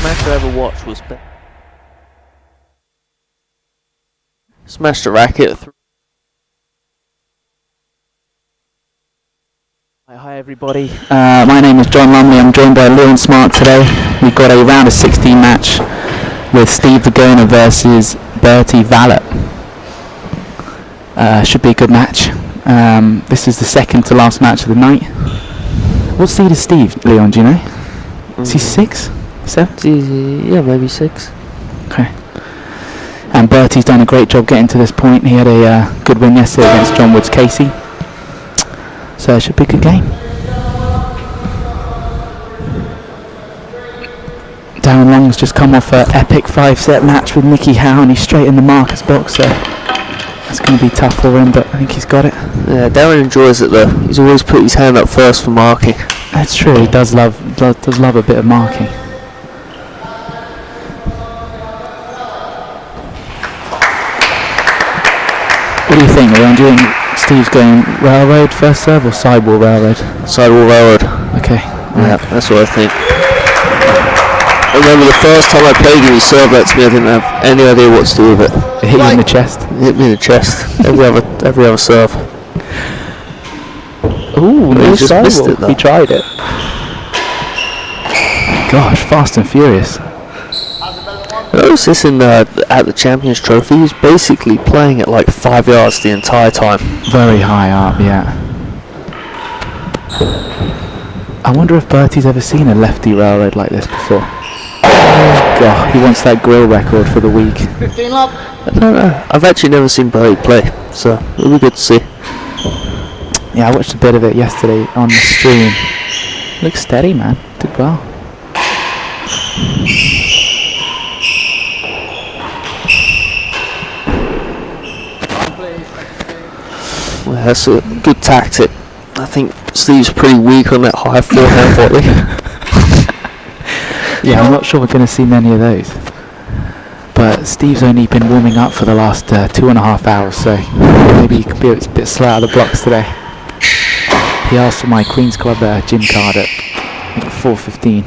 match I ever watched was smashed a racket. Hi everybody, my name is John Lumley. I'm joined by Leon Smart today. We've got a round of 16 match with Steve Virgona versus Bertie Vallat. Should be a good match. This is the second to last match of the night. What seed is Steve, Leon, do you know? Is he 6? 7? Yeah, maybe 6. Okay. And Bertie's done a great job getting to this point. He had a good win yesterday against John Woods Casey. So it should be a good game. Darren Long's just come off an epic 5-set match with Mickey Howe, and he's straight in the Marcus box, so that's going to be tough for him, but I think he's got it. Yeah, Darren enjoys it though. He's always put his hand up first for marking. That's true, he does love a bit of marking. What do you think, Leon? Do you think Steve's going railroad first serve or sidewall railroad? Sidewall railroad. Okay. Yeah, that's what I think. I remember the first time I played him, he served that to me. I didn't have any idea what to do with it. It hit you in the chest? It hit me in the chest. every other serve. Ooh, no, he just missed it though. He tried it. Gosh, fast and furious. I noticed this at the Champions Trophy. He's basically playing at like 5 yards the entire time. Very high up, yeah. I wonder if Bertie's ever seen a lefty railroad like this before. God, he wants that grill record for the week. 15 love. I don't know. I've actually never seen Bertie play, so it'll be good to see. Yeah, I watched a bit of it yesterday on the stream. Looks steady, man. Did well. Well, that's a good tactic. I think Steve's pretty weak on that high forehand volley. Yeah, I'm not sure we're going to see many of those. But Steve's only been warming up for the last 2.5 hours, so maybe he could be a bit slow out of the blocks today. He asked for my Queen's Club gym card at 4:15.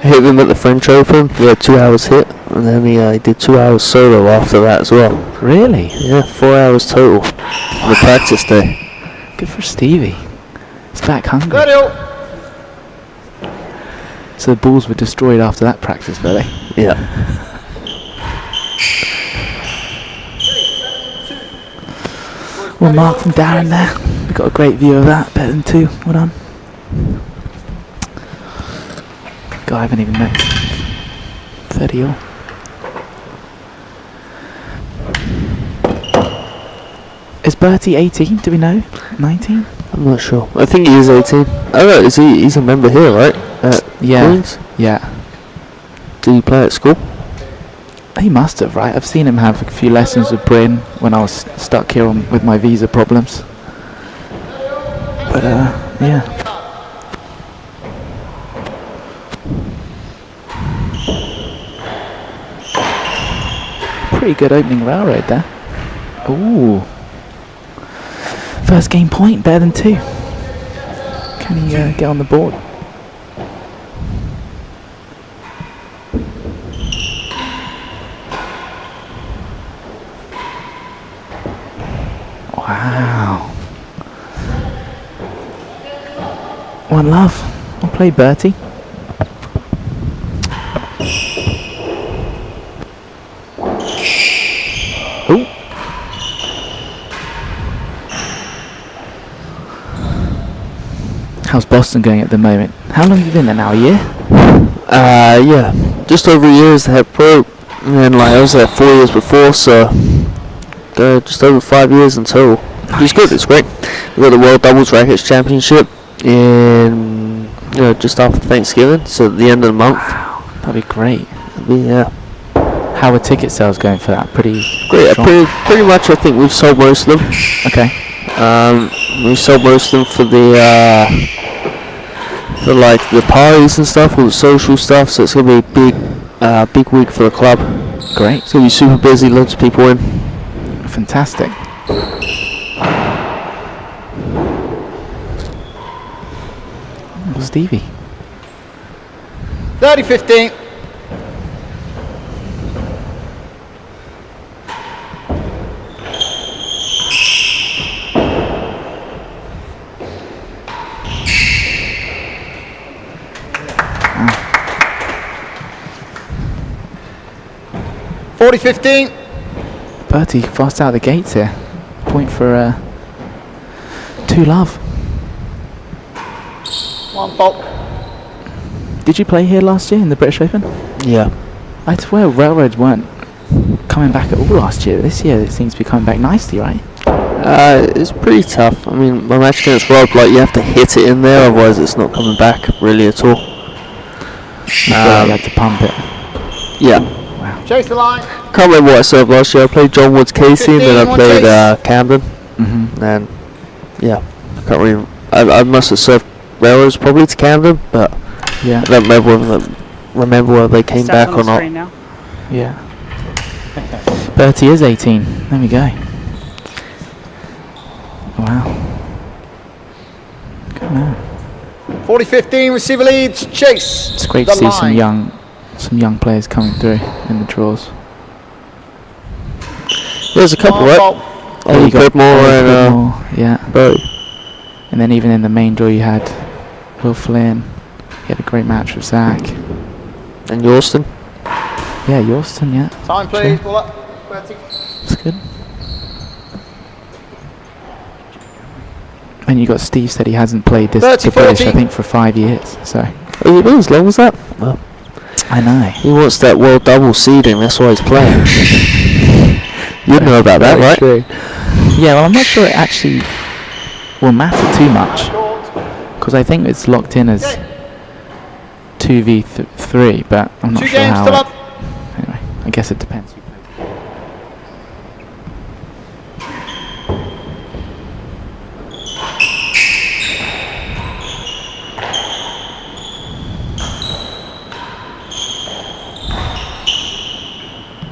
I hit him at the French Open. He had 2 hours hit, and then he did 2 hours solo after that as well. Really? Yeah, 4 hours total on the practice day. Good for Stevie. He's back hungry. Good. So the balls were destroyed after that practice, were they? Yeah. Well, mark from Darren there. We got a great view of that. Better than 2. Well done. God, I haven't even met. 30 all. Is Bertie 18? Do we know? 19? I'm not sure. I think he is 18. Oh no, he's a member here, right? Yeah. Queens? Yeah. Did he play at school? He must have, right? I've seen him have a few lessons with Bryn when I was stuck here with my visa problems. But yeah. Pretty good opening railroad there. Ooh. First game point, better than 2. Can he get on the board? Wow. One love. I'll play Bertie. Ooh. How's Boston going at the moment? How long have you been there now? A year? Yeah. Just over a year as the head pro. And then I was there 4 years before, so just over 5 years in total. Nice. It's good, it's great. We got the World Doubles Rackets Championship in just after Thanksgiving, so at the end of the month. Wow, that'd be great. Yeah. How are ticket sales going for that? Pretty Great. strong? Pretty much. I think we've sold most of them. Okay. We sold most of them for like the parties and stuff, all the social stuff. So it's gonna be a big week for the club. Great. It's gonna be super busy. Loads of people in. Fantastic. Well, Stevie. 30-15. Ah. 40-15. Bertie fast out of the gates here. Point for 2 love. 1 fault. Did you play here last year in the British Open? Yeah. I swear railroads weren't coming back at all last year. This year it seems to be coming back nicely, right? It's pretty tough. I mean, my match against Rob, like, you have to hit it in there, otherwise it's not coming back really at all. You feel like you had to pump it. Yeah. Wow. Chase the line. Can't remember what I served last year. I played John Woods Casey, and then I 15, played Camden. Mm-hmm. And yeah, I can't really. I must have served railroads probably to Camden, but Yeah. I don't remember whether they came back or not. Now. Yeah. Bertie is 18. There we go. Wow. Good man. 40-15. Receiver leads. Chase. It's great the to see line. some young players coming through in the draws. There's a couple, 1 right? fault. Ollie Pridmore and Pridmore, yeah. Bertie. And then even in the main draw you had Will Flynn. He had a great match with Zach. And Yorston. Yeah, Yorston, yeah. Time, please. Ball up. Bertie. That's good. And you got Steve said he hasn't played this 30, the British, I 40. think, for 5 years. So Oh, you been as long as that? Well, I know. he wants that world double seeding. That's why he's playing. You know about that, Very right? true. Yeah, well, I'm not sure it actually will matter too much, because I think it's locked in as 2v3, but I'm not 2 sure games how. still up. Anyway, I guess it depends.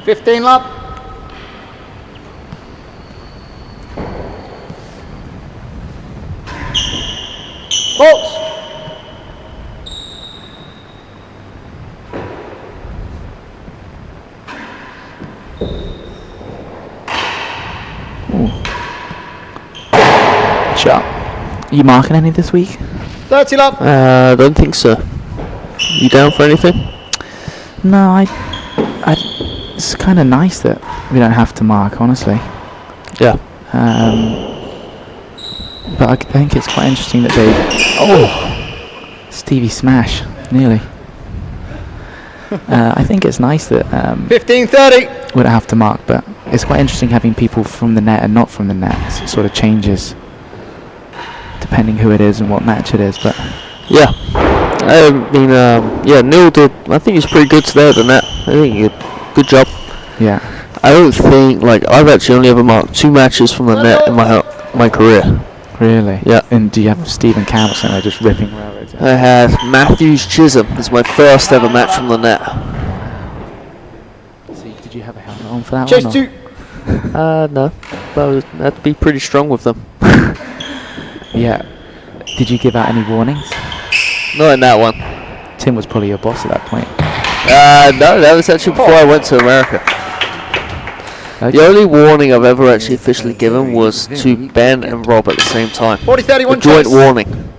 15 lap. Bolts. Shot. Are you marking any this week? 30 lap. I don't think so. You down for anything? No, it's kind of nice that we don't have to mark, honestly. Yeah. But I think it's quite interesting that they... Oh! Stevie smash, nearly. I think it's nice that 15-30. we don't have to mark, but it's quite interesting having people from the net and not from the net. It sort of changes depending who it is and what match it is, but... Yeah. I mean, yeah, Neil did. I think he's pretty good today at the net. I think he did good job. Yeah. I don't think, like, I've actually only ever marked 2 matches from the net in my career. Really? Yeah. And do you have Stephen Campbell somewhere just ripping railroads? I had Matthews Chisholm as my first ever match from the net. So did you have a helmet on for that Chase one? 2. No. But I had to be pretty strong with them. Yeah. Did you give out any warnings? Not in that one. Tim was probably your boss at that point. No, that was actually before I went to America. Okay. The only warning I've ever actually officially given was to Ben and Rob at the same time. 40-31 A joint Chase. warning.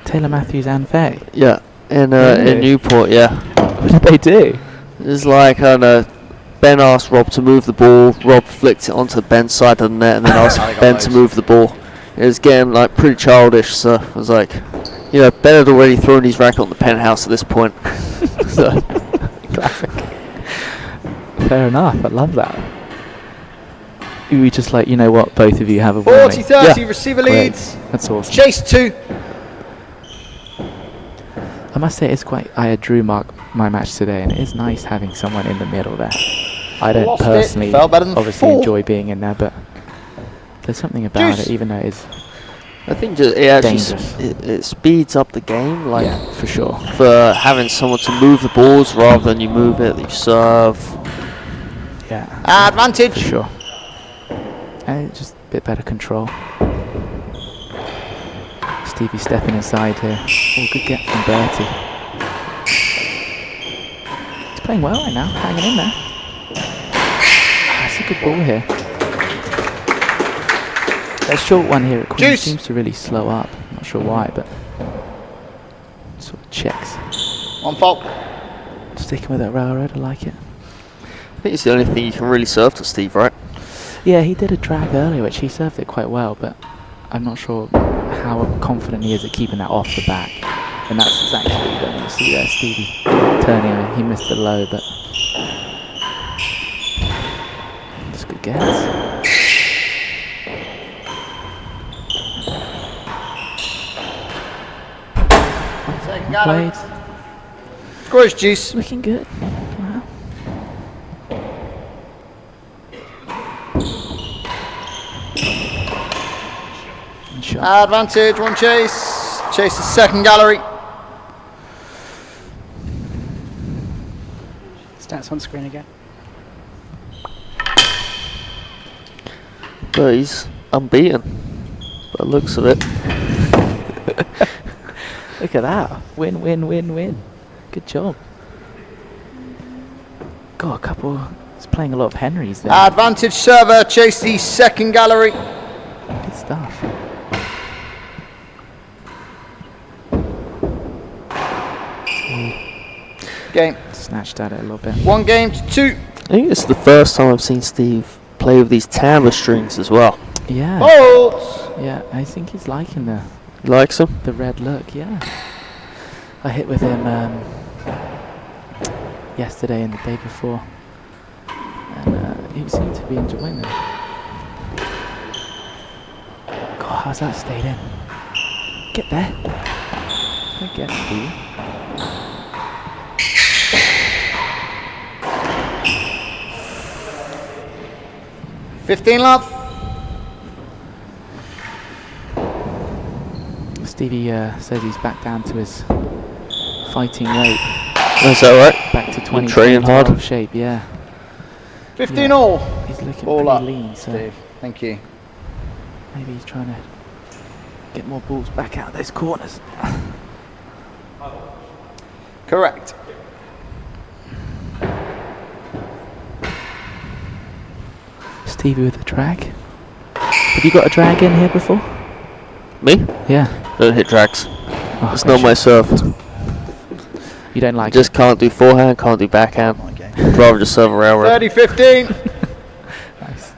Taylor Matthews and Faye. Yeah. In Really? Newport, yeah. What did they do? It's like, I don't know, Ben asked Rob to move the ball, Rob flicked it onto Ben's side of the net, and then asked Ben to move the ball. It was getting, like, pretty childish, so I was like, you know, Ben had already thrown his racket on the Penthouse at this point. So. Classic. Fair enough, I love that. We just like, you know what, both of you have a warning. 40-30. Yeah. Receiver Great. leads. That's awesome. Chase 2. I must say it's quite, I had Drew mark my match today, and it is nice having someone in the middle there. I don't Lost it, personally fell better than obviously 4. enjoy being in there, but there's something about Juice. it, even though it's I think just, it actually dangerous. it speeds up the game, like, yeah, for sure. for having someone to move the balls rather than you move it, you serve. Yeah, Advantage. for sure. And it's just a bit better control. Stevie stepping inside here. Oh, good get from Bertie. playing well right now, hanging in there. That's a good ball here. That short one here at Queen seems to really slow up. Not sure why, but sort of checks. 1 fault. Sticking with that railroad, I like it. I think it's the only thing you can really serve to Steve, right? Yeah, he did a drag earlier, which he served it quite well, but I'm not sure how confident he is at keeping that off the back. And that's exactly what you don't want to see there, Stevie turning. He missed the low, but it's good guess. Second gallery. Played. Score is juice. Looking good. Wow. And shot. Advantage, 1 chase. Chase the second gallery. Stats on screen again. But he's unbeaten. By the looks of it. Look at that. Win, win, win, win. Good job. Got a couple. He's playing a lot of Henrys there. Advantage server, chase the second gallery. Good stuff. Game. Snatched at it a little bit. 1 game to 2. I think it's the first time I've seen Steve play with these timbre strings as well. Yeah. Faults. Yeah, I think he's liking the Likes them? red look, yeah. I hit with him yesterday and the day before, and he seemed to be enjoying it. God, how's that stayed in? Get there. Good get, Steve. $15 love. Stevie says he's back down to his fighting weight. Is that right? Back to 20 training hard. shape, yeah. 15 Yeah. all. He's looking Ball pretty up, lean, so Steve. Thank you. maybe he's trying to get more balls back out of those corners. Correct. Stevie with the drag. Have you got a drag in here before? Me? Yeah. Don't hit drags. Oh, It's not my serve. You don't like Just can't do forehand, can't do backhand. Okay. I'd rather just serve a railroad. 30-15. Nice.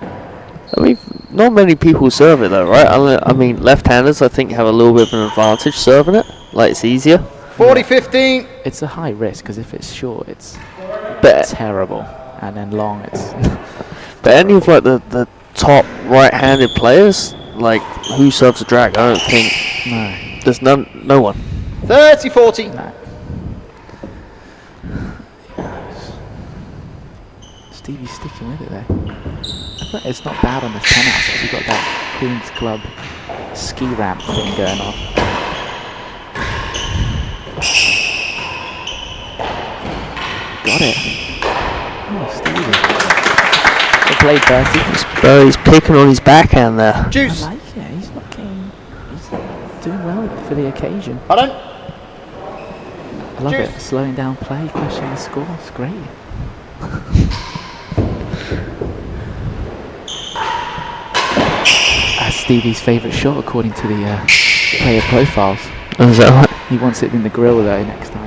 I mean, not many people serve it though, right? I mean, left-handers I think have a little bit of an advantage serving it. Like it's easier. 40-15. It's a high risk because if it's short, it's But terrible, and then long, it's but any of like the top right-handed players, like who serves a drag, I don't think no. there's no one. 30-40. No. Stevie's sticking with it there. I thought it's not bad on this Penthouse because you've got that Queen's Club ski ramp thing going on. Got it. Oh, Stevie. Well played, Bertie. He's picking on his backhand there. I Juice. like it. He's not getting. He's doing well for the occasion. Pardon? I love Juice. it. Slowing down play, questioning the score. It's great. That's Stevie's favourite shot according to the player profiles. Oh, is that right? He wants it in the grill though next time.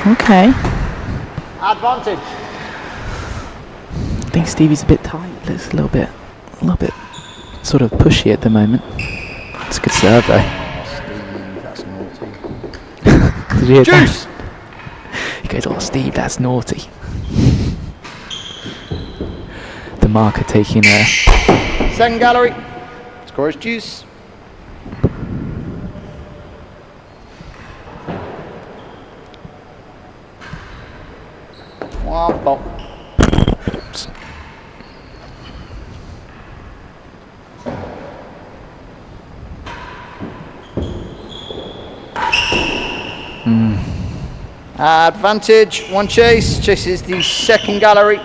Okay. Advantage. I think Stevie's a bit tight. Looks a little bit sort of pushy at the moment. It's a good serve though. Steve, that's naughty. Did you hear that? Juice. He goes, "Oh, Steve, that's naughty." The marker taking a. Second gallery. Score is juice. One fault. Advantage, 1 chase. Chases the second gallery.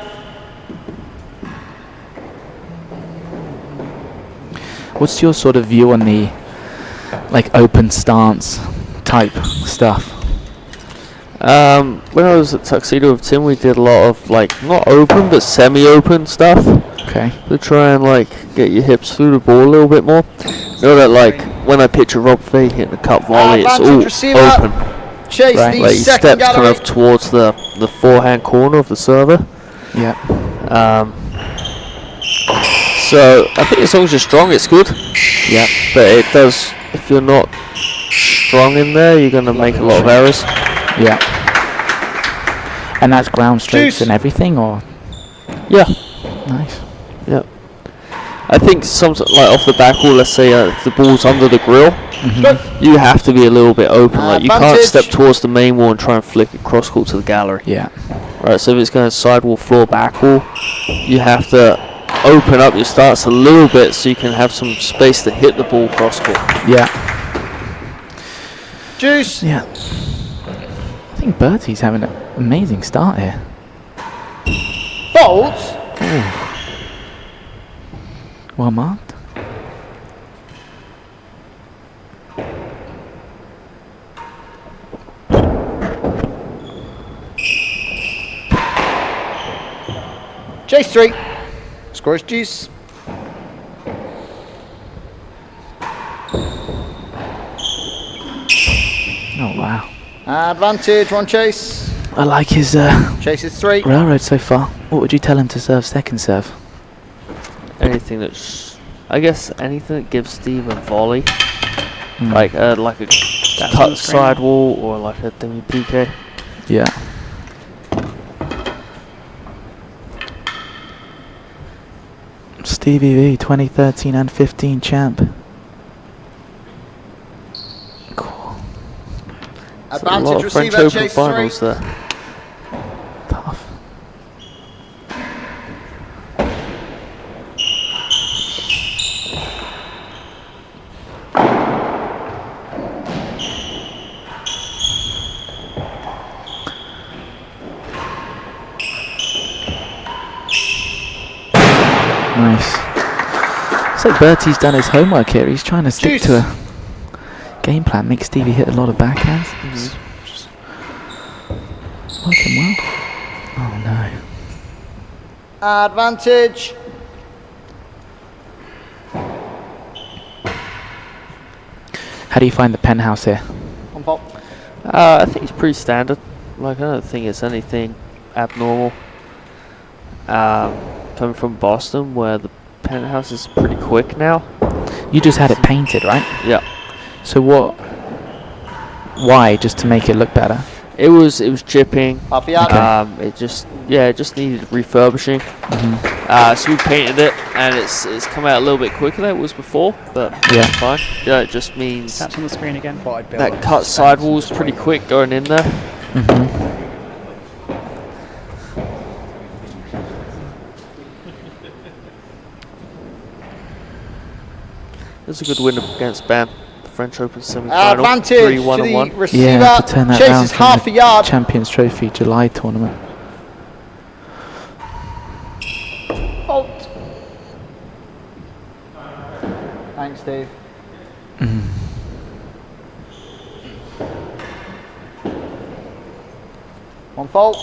What's your sort of view on the like open stance type stuff? When I was at Tuxedo with Tim, we did a lot of like not open but semi-open stuff Okay. to try and like get your hips through the ball a little bit more. You know that like when I picture Rob Fay hitting a cut volley, it's Advantage all receiver. open. Chase Right. the Like he second steps kind gallery. of towards the forehand corner of the server. Yeah. So I think as long as you're strong, it's good. Yeah. But it does, if you're not strong in there, you're going to make a lot of errors. Yeah. And that's ground strokes Juice. and everything, or Yeah. nice. Yeah. I think sometimes, like off the back wall, let's say if the ball's under the grill, you have to be a little bit open. Like you can't Advantage. step towards the main wall and try and flick it cross court to the gallery. Yeah. Right. So if it's going sidewall, floor, back wall, you have to open up your stance a little bit so you can have some space to hit the ball cross court. Yeah. Juice. Yeah. I think Bertie's having an amazing start here. Folds. Well marked. Chase 3. Score is juice. Oh wow. Advantage, one chase. I like his Chase is 3. railroad so far. What would you tell him to serve second serve? Anything that's, I guess, anything that gives Steve a volley, like a cut sidewall or like a demi PK. Yeah. Stevie V, 2013 and 15 champ. Cool. There's a lot Advantage of French receiver, Open chase finals 3. there. Tough. Nice. It's like Bertie's done his homework here. He's trying to stick to a game plan. Make Stevie hit a lot of backhands. It's working well. Oh no. Advantage. How do you find the penthouse here? On fault. I think it's pretty standard. Like I don't think it's anything abnormal. Coming from Boston, where the penthouse is pretty quick now. You just had it painted, right? Yeah. So what? Why? Just to make it look better? It was chipping. Half a yard. It just needed refurbishing. So we painted it, and it's come out a little bit quicker than it was before, but Yeah. it's fine. Yeah, it just means That's on the screen again. that cut sidewall's pretty quick going in there. It's a good win against Ben. The French Open semi-final. Advantage 3-1 to and the 1. receiver. Yeah, to turn that Chase round is from half the a yard. Champions Trophy July tournament. Fault. Thanks, Dave. One fault.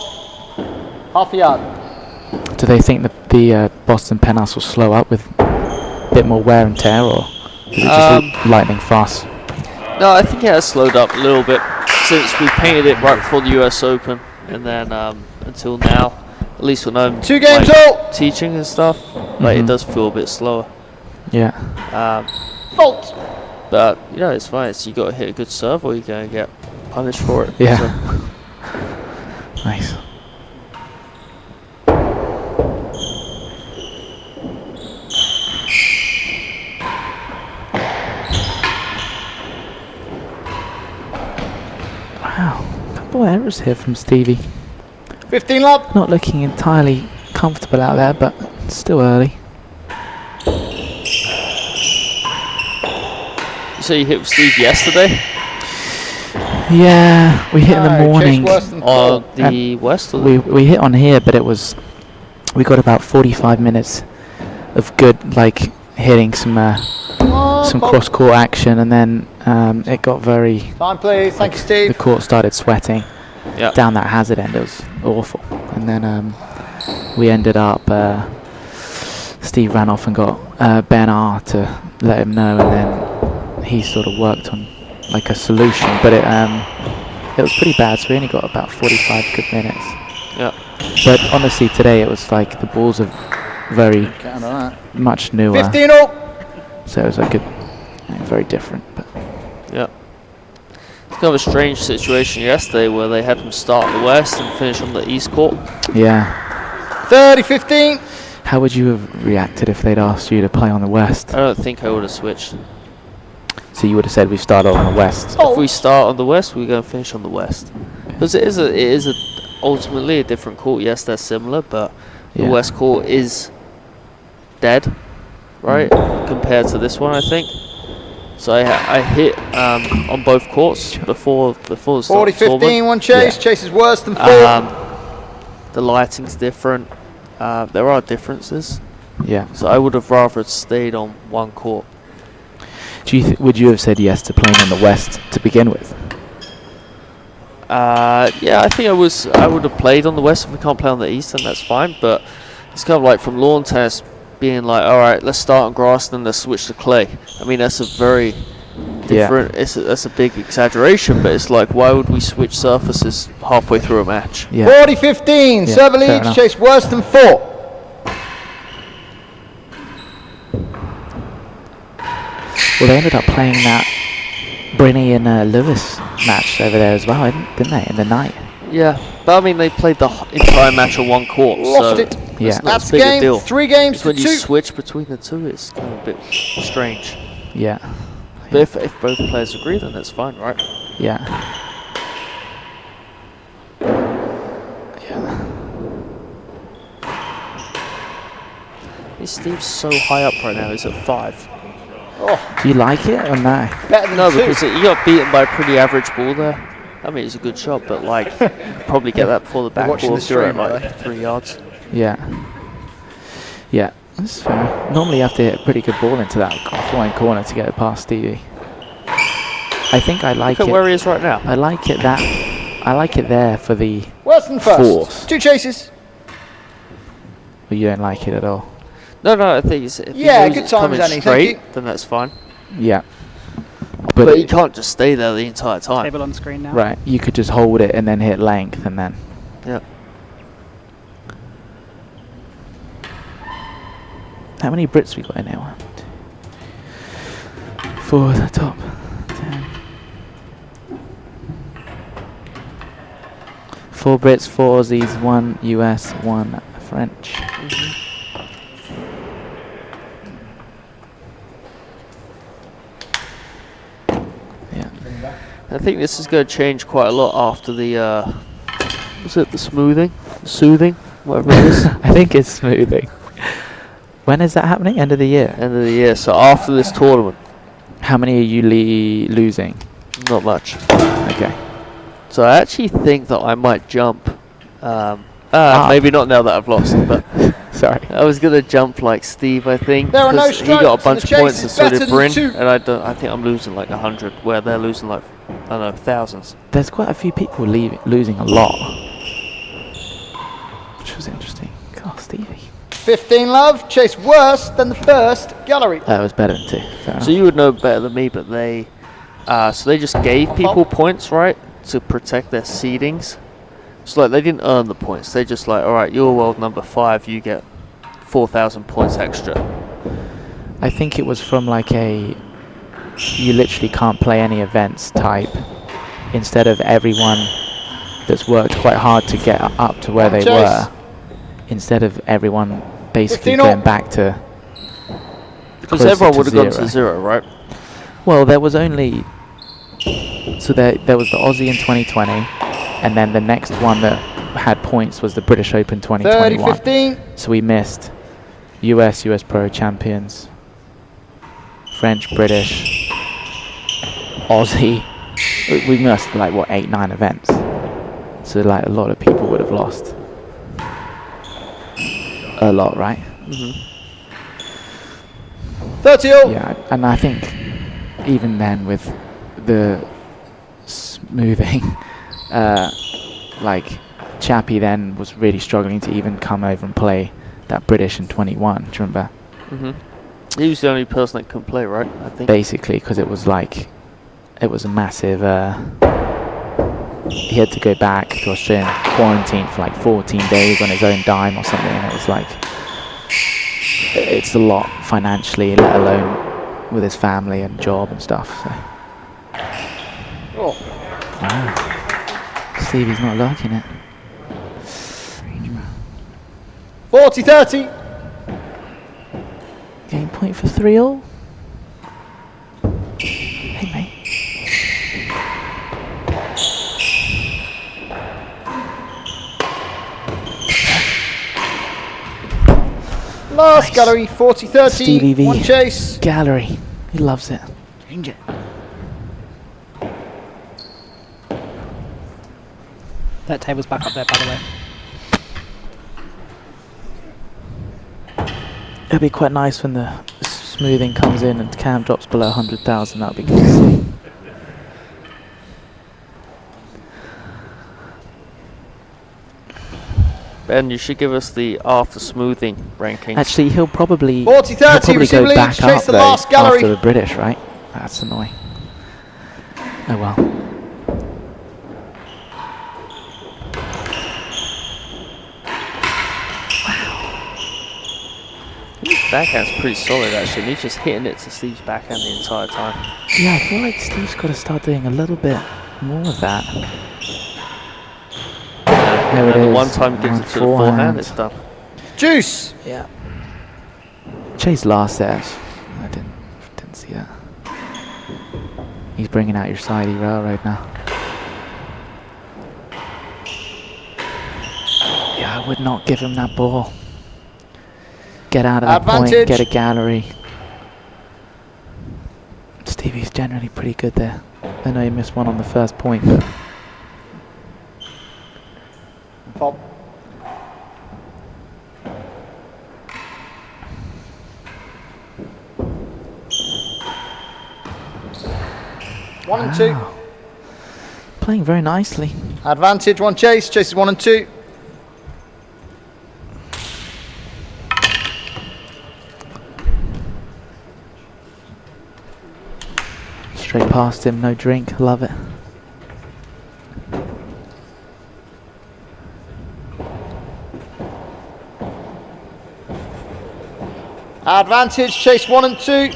Half a yard. Do they think that the Boston penthouse will slow up with a bit more wear and tear, or is it just lightning fast? No, I think it has slowed up a little bit since we painted it right before the US Open, and then until now, at least when I'm 2 games like, all. teaching and stuff, like it does feel a bit slower. Yeah. Fault. But you know, it's fine. So you got to hit a good serve, or you're gonna get punished for it. Yeah. So. Nice. Wow. A couple of errors here from Stevie. 15 love. Not looking entirely comfortable out there, but still early. You say you hit with Steve yesterday Yeah, we hit in the No, Chase morning. worse than on fault. the West, or We hit on here, but we got about 45 minutes of good, like, hitting some some cross-court action, and then it got very... Time, please. Thank you, Steve. The court started sweating Yeah. down that hazard end. It was awful. And then we ended up... Steve ran off and got Ben R to let him know, and then he sort of worked on like a solution, but it was pretty bad, so we only got about 45 good minutes. Yeah. But honestly, today it was like the balls are very much newer. 15 all. So it was like very different. But Yeah. It's kind of a strange situation yesterday where they had them start on the west and finish on the east court. yeah. 30-15. How would you have reacted if they'd asked you to play on the west? I don't think I would have switched. So you would have said we start on the west. If we start on the west, we're going to finish on the west. Because it is ultimately a different court. Yes, they're similar, but the Yeah. west court is dead, right, compared to this one, I think. So I hit on both courts before the start of the 40-15, tournament. one chase. Yeah. Chase is worse than 4. The lighting's different. There are differences. Yeah. So I would have rather stayed on one court. Would you have said yes to playing on the west to begin with? Yeah, I think I would have played on the west. If we can't play on the east, then that's fine. But it's kind of like from lawn tennis being like, all right, let's start on grass, then let's switch to clay. I mean, that's a very different. That's a big exaggeration, but it's like, why would we switch surfaces halfway through a match? Yeah. 40-15. Yeah, Server fair leads. enough. Chase worse than 4. Well, they ended up playing that Brinney and Lewis match over there as well, didn't they, in the night? Yeah, but I mean, they played the entire match on one court. Lost so it. Yeah. That's a bigger game. deal. 3 games It's to when 2. you switch between the two, it's kind of a bit strange. Yeah. But if both players agree, then that's fine, right? Yeah. Yeah. Steve's so high up right now. He's at 5. Oh, Do you like it or no? better than No, 2. because he got beaten by a pretty average ball there. I mean, it's a good shot, but like, probably get that before the back watching ball the if you're at stream, like are they? 3 yards. Yeah. Yeah. That's fair. Normally you have to hit a pretty good ball into that flying corner to get it past Stevie. I think I like Look at it. where he is right now. I like it there for the... Worse than first. Force. 2 chases. Well, you don't like it at all. No, I think if Yeah, he knows good it's times, coming Danny, thank straight, you. then that's fine. Yeah. But he can't just stay there the entire time. Table on screen now. Right, you could just hold it and then hit length and then... Yeah. How many Brits we got in here? 1, 2, 4 at the top. 10. 4 Brits, 4 Aussies, 1 US, 1 French. Yeah. I think this is going to change quite a lot after the, was it the smoothing? Soothing? Whatever it is. I think it's smoothing. When is that happening? End of the year? End of the year. So after this tournament, How many are you losing? not much. Okay. So I actually think that I might jump. Ah. Maybe not now that I've lost, but Sorry. I was gonna jump like Steve. I think There are no 'cause he got a strikes, bunch and of the points, chase and is so better did than Bryn, 2. and I think I'm losing like 100, where they're losing like I don't know, thousands. There's quite a few people losing a lot. Which was interesting. God, Stevie. 15 love. Chase worse than the first gallery. That was better than 2. Fair enough. So you would know better than me, but they just gave people points, right, to protect their seedings. So like they didn't earn the points. They just like, all right, you're world number 5, you get 4,000 points extra. I think it was from like a you literally can't play any events type, instead of everyone that's worked quite hard to get up to where they Chase. were, instead of everyone basically 15 all. going back to Because closer everyone to would have gone 0. to 0, right? Well, there was only so there was the Aussie in 2020, and then the next one that had points was the British Open 2021. 30-15. So we missed US Pro Champions, French, British, Aussie. We missed like what 8-9 events. So like a lot of people would have lost. A lot, right? 30 all. Yeah, and I think even then with the smoothing, like Chappie then was really struggling to even come over and play that British in 21. Do you remember? He was the only person that couldn't play, right? I think. Basically, because it was like, it was a massive. He had to go back to Australian quarantine for like 14 days on his own dime or something, and it was like, it's a lot financially, let alone with his family and job and stuff. So. Oh. Wow. Stevie's not liking it. 40-30. Game point for 3 all. Hey mate. Last Nice. gallery, 40-30. Stevie V. One chase. Gallery. He loves it. Change it. That table's back up there, by the way. It'll be quite nice when the smoothing comes in and cam drops below 100,000. That'll be good to see. Ben, you should give us the after smoothing rankings. Actually, he'll probably 40-30, receive go lead, back chase up the though last gallery. after the British, right? That's annoying. Oh well. His backhand's pretty solid actually, and he's just hitting it to Steve's backhand the entire time. Yeah, I feel like Steve's got to start doing a little bit more of that. There it And the is. one time he gives it to the forehand, it's done. Juice. Yeah. Chase last set. I didn't see that. He's bringing out your sidey railroad now. Yeah, I would not give him that ball. Get out of that point, Advantage. get a gallery. Stevie's generally pretty good there. I know he missed one on the first point, but Fob. One and two. wow. Playing very nicely. Advantage, one chase. Chases 1 and 2. Straight past him, no drink, love it. Advantage, chase 1 and 2.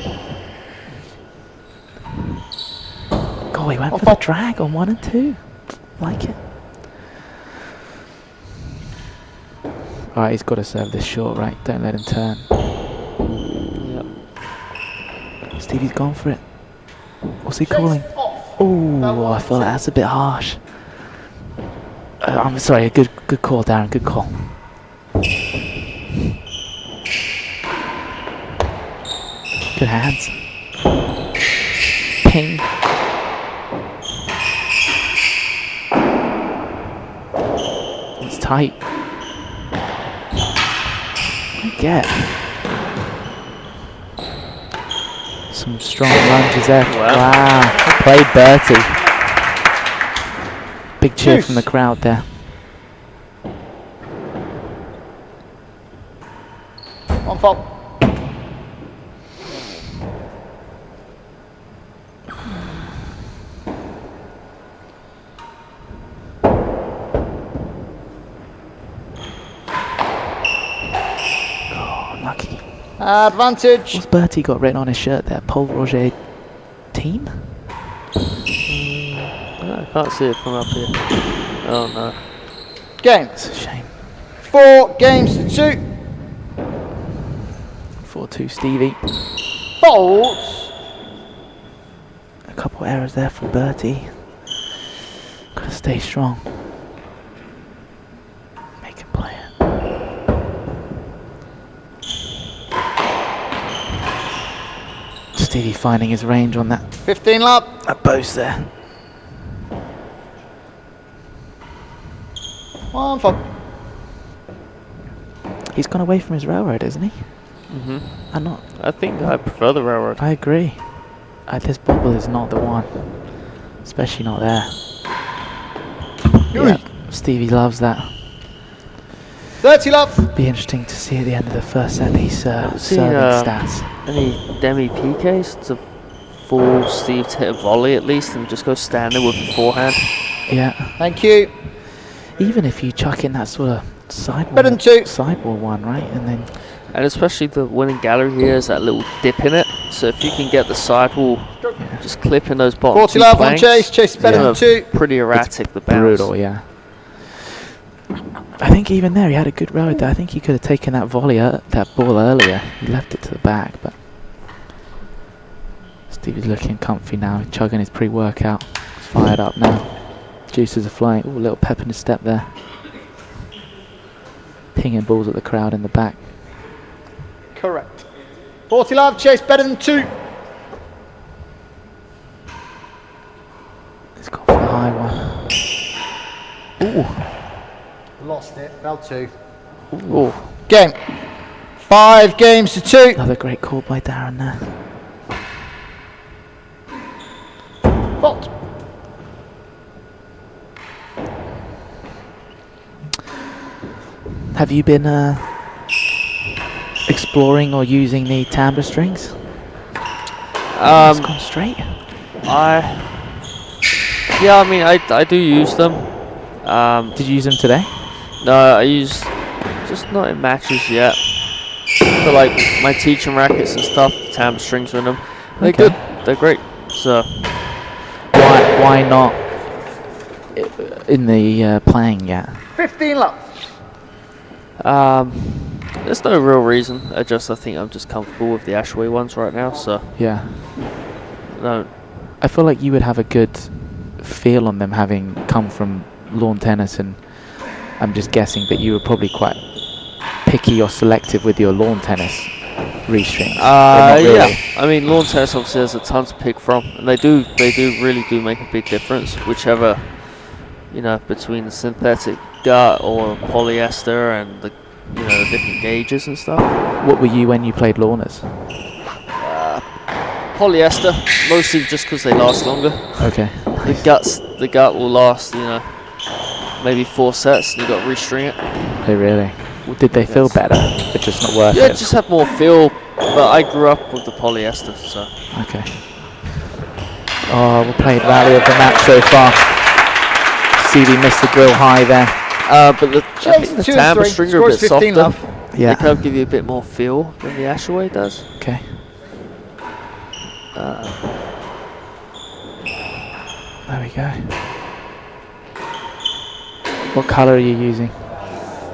Oh, he went Oh, for the fuck. drag on 1 and 2. Like it. Alright, he's got to serve this short, right? Don't let him turn. Yep. Stevie's gone for it. What's he calling? Oh, I feel that's a bit harsh. I'm sorry, good call, Darren, good call. Good hands. Ping. It's tight. I get. Some strong lunges there. Wow. Wow. Played Bertie. Big cheer Juice. from the crowd there. One fob. Oh, lucky. Advantage. What's Bertie got written on his shirt there? Paul Roger team? I can't see it from up here. Oh no. Game. It's a shame. 4 games to 2. 4-2 Stevie. Folds. A couple errors there from Bertie. Gotta stay strong. Make him play it. Stevie finding his range on that 15 lap. post there. 1 fob. He's gone away from his railroad, isn't he? I'm not. I think I prefer the railroad. I agree. This bobble is not the one, especially not there. Yeah, Stevie loves that. 30 love. Be interesting to see at the end of the first set these serving stats. Any demi PKs to force Steve to hit a volley at least and just go standing with a forehand? Yeah. Thank you. Even if you chuck in that sort of Better than 2. sidewall one, right, and then. And especially the winning gallery here has that little dip in it. So if you can get the sidewall just clipping those bottom 40 two love on planks, chase. Chase better than 2. pretty erratic, the bounce. Brutal, yeah. I think even there he had a good road there. I think he could have taken that volley, that ball earlier. He left it to the back, but Stevie's looking comfy now, chugging his pre-workout. He's fired up now. Juices are flying. Ooh, a little pep in his step there. Pinging balls at the crowd in the back. Correct. 40 love. Chase better than 2. He's gone for the high one. Ooh. Lost it. Fell 2. Ooh. Game. 5 games to 2. Another great call by Darren there. Fault. Have you been exploring or using the timbre strings? It's gone straight. Yeah, I mean, I do use them. Did you use them today? No, I use just not in matches yet. But like my teaching rackets and stuff, the timbre strings are in them. They're good. They're great. So why not in the playing yet? 15 love. There's no real reason. I think I'm just comfortable with the Ashway ones right now. So Yeah. no. I feel like you would have a good feel on them having come from lawn tennis, and I'm just guessing, but you were probably quite picky or selective with your lawn tennis restrings. Yeah. I mean, lawn tennis obviously has a ton to pick from, and they really do make a big difference. Whichever, between the synthetic gut or polyester and the different gauges and stuff. What were you when you played lawners? Polyester, mostly just because they last longer. Okay. The gut will last, maybe 4 sets, and you got to restring it. Oh really? Did they feel better? But just not worth it? Yeah, it just had more feel, but I grew up with the polyester, so. Okay. Oh, we played rally of the match so far. CD missed the drill high there. But I think the timbre string are a bit softer. Love. Yeah. They kind of give you a bit more feel than the Ashaway does. Okay. There we go. What colour are you using?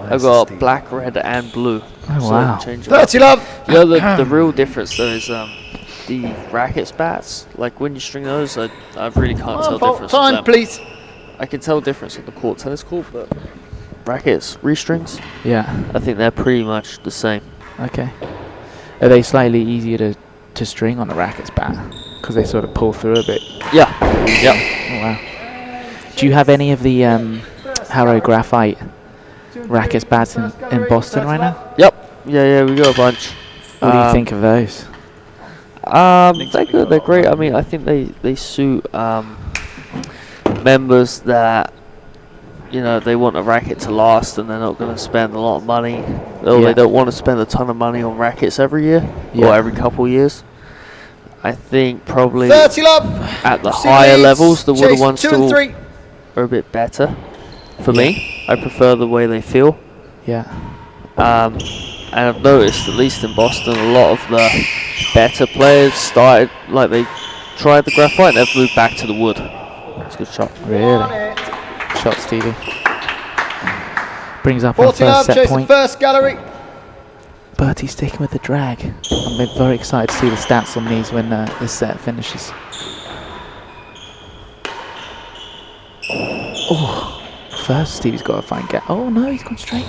I've got black, red, and blue. Oh so wow. Change it up. 30 love. The real difference though is the Racket bats. Like when you string those, I really can't tell difference. Time, please. I can tell difference on the court tennis court, but rackets, restrings, Yeah. I think they're pretty much the same. Okay. Are they slightly easier to string on a rackets bat? Because they sort of pull through a bit. Yeah. Yep. Oh wow. Do you have any of the Harrow graphite rackets bats in Boston right now? Yep. Yeah, we got a bunch. What do you think of those? They're good. They're great. I mean, I think they suit members that they want a racket to last, and they're not going to spend a lot of money. Or they don't want to spend a ton of money on rackets every year or every couple years. I think probably 30 love. at the higher levels, the wooden ones still are a bit better. For me, I prefer the way they feel. Yeah. And I've noticed, at least in Boston, a lot of the better players started, like they tried the graphite and they've moved back to the wood. It's a good shot. Really? Shot, Stevie. Brings up our 40 first love. set Chase the point. first gallery. Bertie sticking with the drag. I'm very excited to see the stats on these when this set finishes. Oh, first Stevie's got a fine get. Oh no, he's gone straight.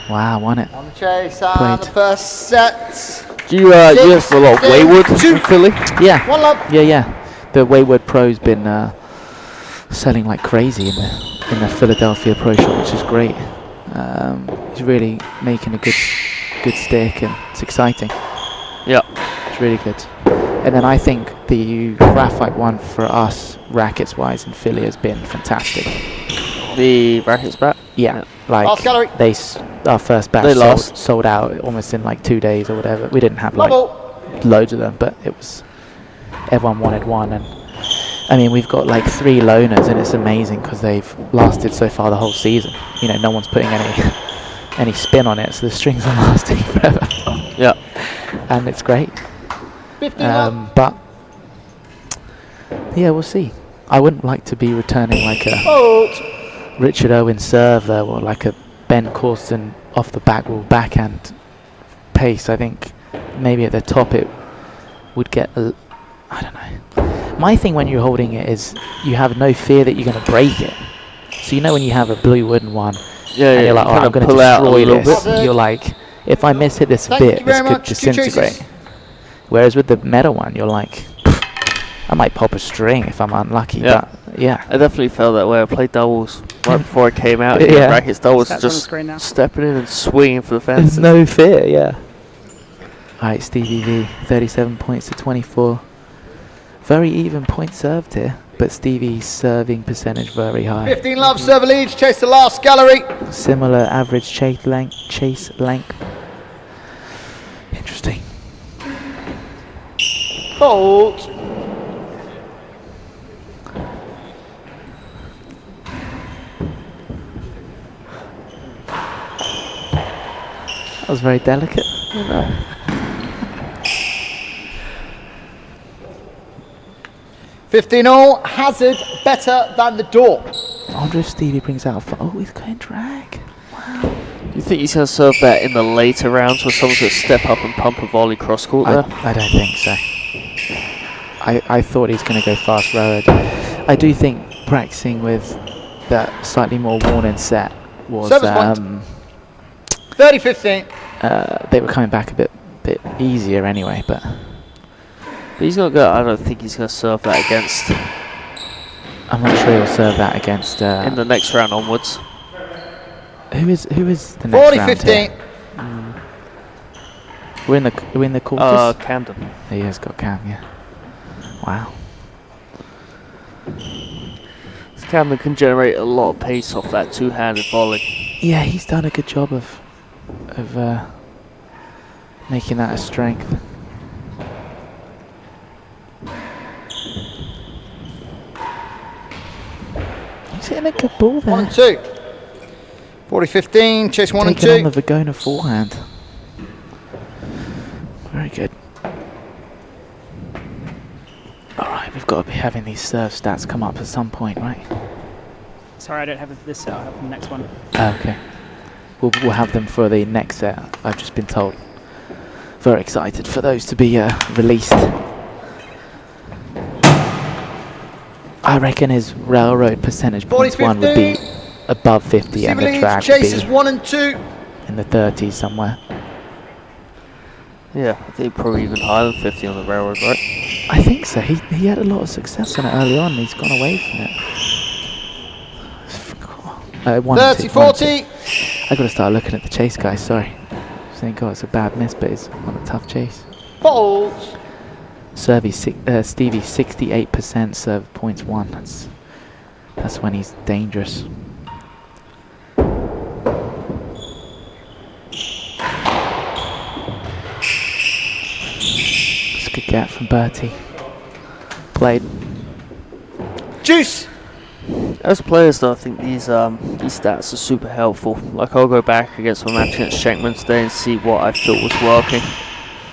Wow, won it. On the chase. Played. The first set. Do you have a lot of Wayward in Philly? Yeah. 1 love. Yeah. The Wayward Pro's been selling like crazy in the Philadelphia Pro Shop, which is great. He's really making a good stick, and it's exciting. Yeah. It's really good. And then I think the graphite one for us, rackets-wise in Philly, has been fantastic. The Racket's bat? Yeah, like Last gallery. our first They batch sold out almost in like 2 days or whatever. We didn't have like loads of them, but it was everyone wanted one. And I mean, we've got like 3 loaners, and it's amazing because they've lasted so far the whole season. You know, no one's putting any spin on it, so the strings are lasting forever. Yeah. And it's great. 15 but yeah, we'll see. I wouldn't like to be returning like a Richard Owen serve though, or like a Ben Corson off the back wall backhand pace. I think maybe at the top it would get I don't know. My thing when you're holding it is you have no fear that you're going to break it. So you know when you have a blue wooden one, and you're like, oh, I'm going to destroy this. You're like, if I miss hit this a bit, this could disintegrate. Whereas with the metal one, you're like, I might pop a string if I'm unlucky. Yeah. But yeah, I definitely felt that way. I played doubles right before I came out. Yeah. Rackets doubles, Stats on the just screen now. stepping in and swinging for the there's fences. no fear. Yeah. All right, Stevie V, 37 points to 24. Very even point served here, but Stevie's serving percentage very high. 15 love, server leads, chase the last gallery. Similar average chase length. Interesting. Fold. That was very delicate. 15 all, hazard better than the door. I wonder if Stevie brings out a... Oh, he's going drag. Do you think he's going to serve that in the later rounds where someone's going to step up and pump a volley cross court there? I don't think so. I thought he's going to go fast road. I do think practicing with that slightly more worn-in set was... 30-15. they were coming back a bit easier anyway, but He's not going. I don't think he's going to serve that against I'm not sure he'll serve that against in the next round onwards. who is the next round 40-15. here? We're in the quarters. Camden. He has got Cam, yeah. Wow. Camden can generate a lot of pace off that two-handed volley. Yeah, he's done a good job of making that a strength. He's hitting a good ball there. 1 and 2. 40-15, chase 1 and 2. Taking on the Virgona forehand. Very good. Alright, we've got to be having these serve stats come up at some point, right? Sorry, I don't have this set. I'll have the next one. Okay. We'll have them for the next set, I've just been told. Very excited for those to be released. I reckon his railroad percentage points one would be above 50 and the track would chases be 1 and 2. in the 30s somewhere. Yeah, I think probably even higher than 50 on the railroad, right? I think so. He had a lot of success on it early on. He's gone away from it. 30-40. I got to start looking at the chase, guys. Sorry. Saying, God, it's a bad miss, but it's on a tough chase. Folds. Stevie 68% serve points one. That's when he's dangerous. It's a good get from Bertie. Played. Juice. As players, though, I think these stats are super helpful. Like, I'll go back against my match against Schenkman today and see what I thought was working.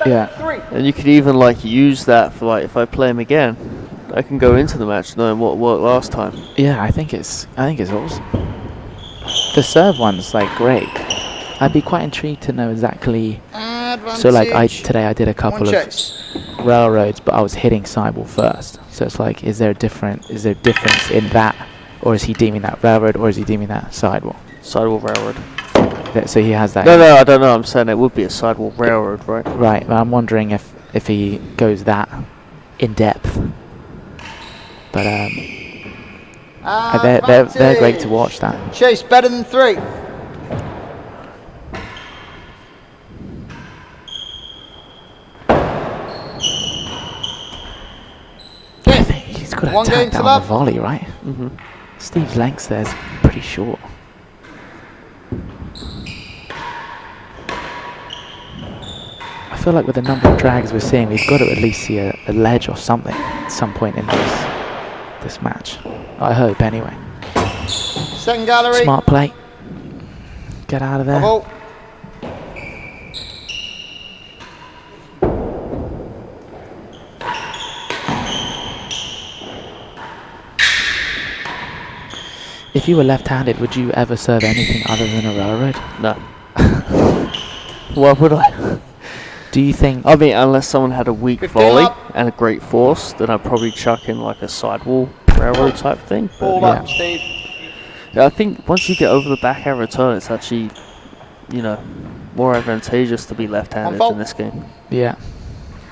Yeah. 3. And you could even like use that for like if I play him again, I can go into the match knowing what worked last time. Yeah, I think it's awesome. The serve one's like great. I'd be quite intrigued to know exactly. Advantage. So like today I did a couple One of chase. railroads, but I was hitting sidewall first. So it's like, is there a difference in that, or is he deeming that railroad, or is he deeming that sidewall? Sidewall railroad. So he has that. No, I don't know. I'm saying it would be a sidewall railroad, right? Right, but I'm wondering if he goes that in depth. But they're great to watch. That Chase better than 3. to One game attack to that on love. the volley, right? Mm-hmm. Steve's length there's pretty short. I feel like with the number of drags we're seeing, we've got to at least see a ledge or something at some point in this match. I hope, anyway. Second gallery. Smart play. Get out of there. Ball. If you were left-handed, would you ever serve anything other than a railroad? No. Why would I? Do you think... I mean, unless someone had a weak 15 volley up. and a great force, then I'd probably chuck in like a sidewall railroad type thing. Ball But up, Steve. yeah, I think once you get over the backhand return, it's actually, you know, more advantageous to be left-handed fault. in this game. Yeah.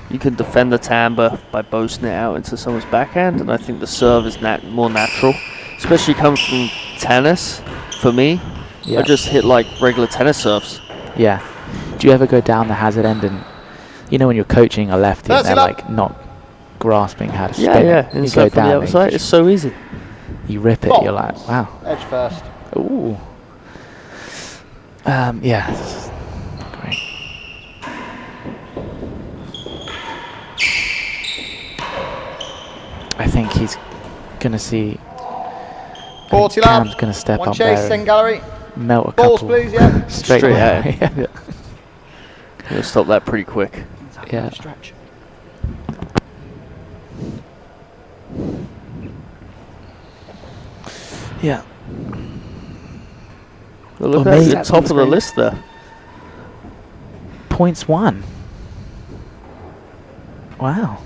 You can defend the timbre by boasting it out into someone's backhand, and I think the serve is more natural, especially coming from tennis. For me, Yeah. I just hit like regular tennis serves. Yeah. Do you ever go down the hazard end and, you know, when you're coaching a lefty and That's they're it up. like not grasping how to spin Yeah, it, yeah. you Inside go from down the and other side, it's so easy. you rip it, Ball. you're like, wow. Edge first. Ooh. Yeah, this is great. I think he's going to see... 40 Cam's love. going to step One up chase, there second and gallery. melt a Balls, couple please, yeah. straight Straight away. at Yeah. You'll stop that pretty quick. Yeah. Stretch. Yeah. Well, look Or at maybe the that's top on of the the screen. list there. Points won. Wow.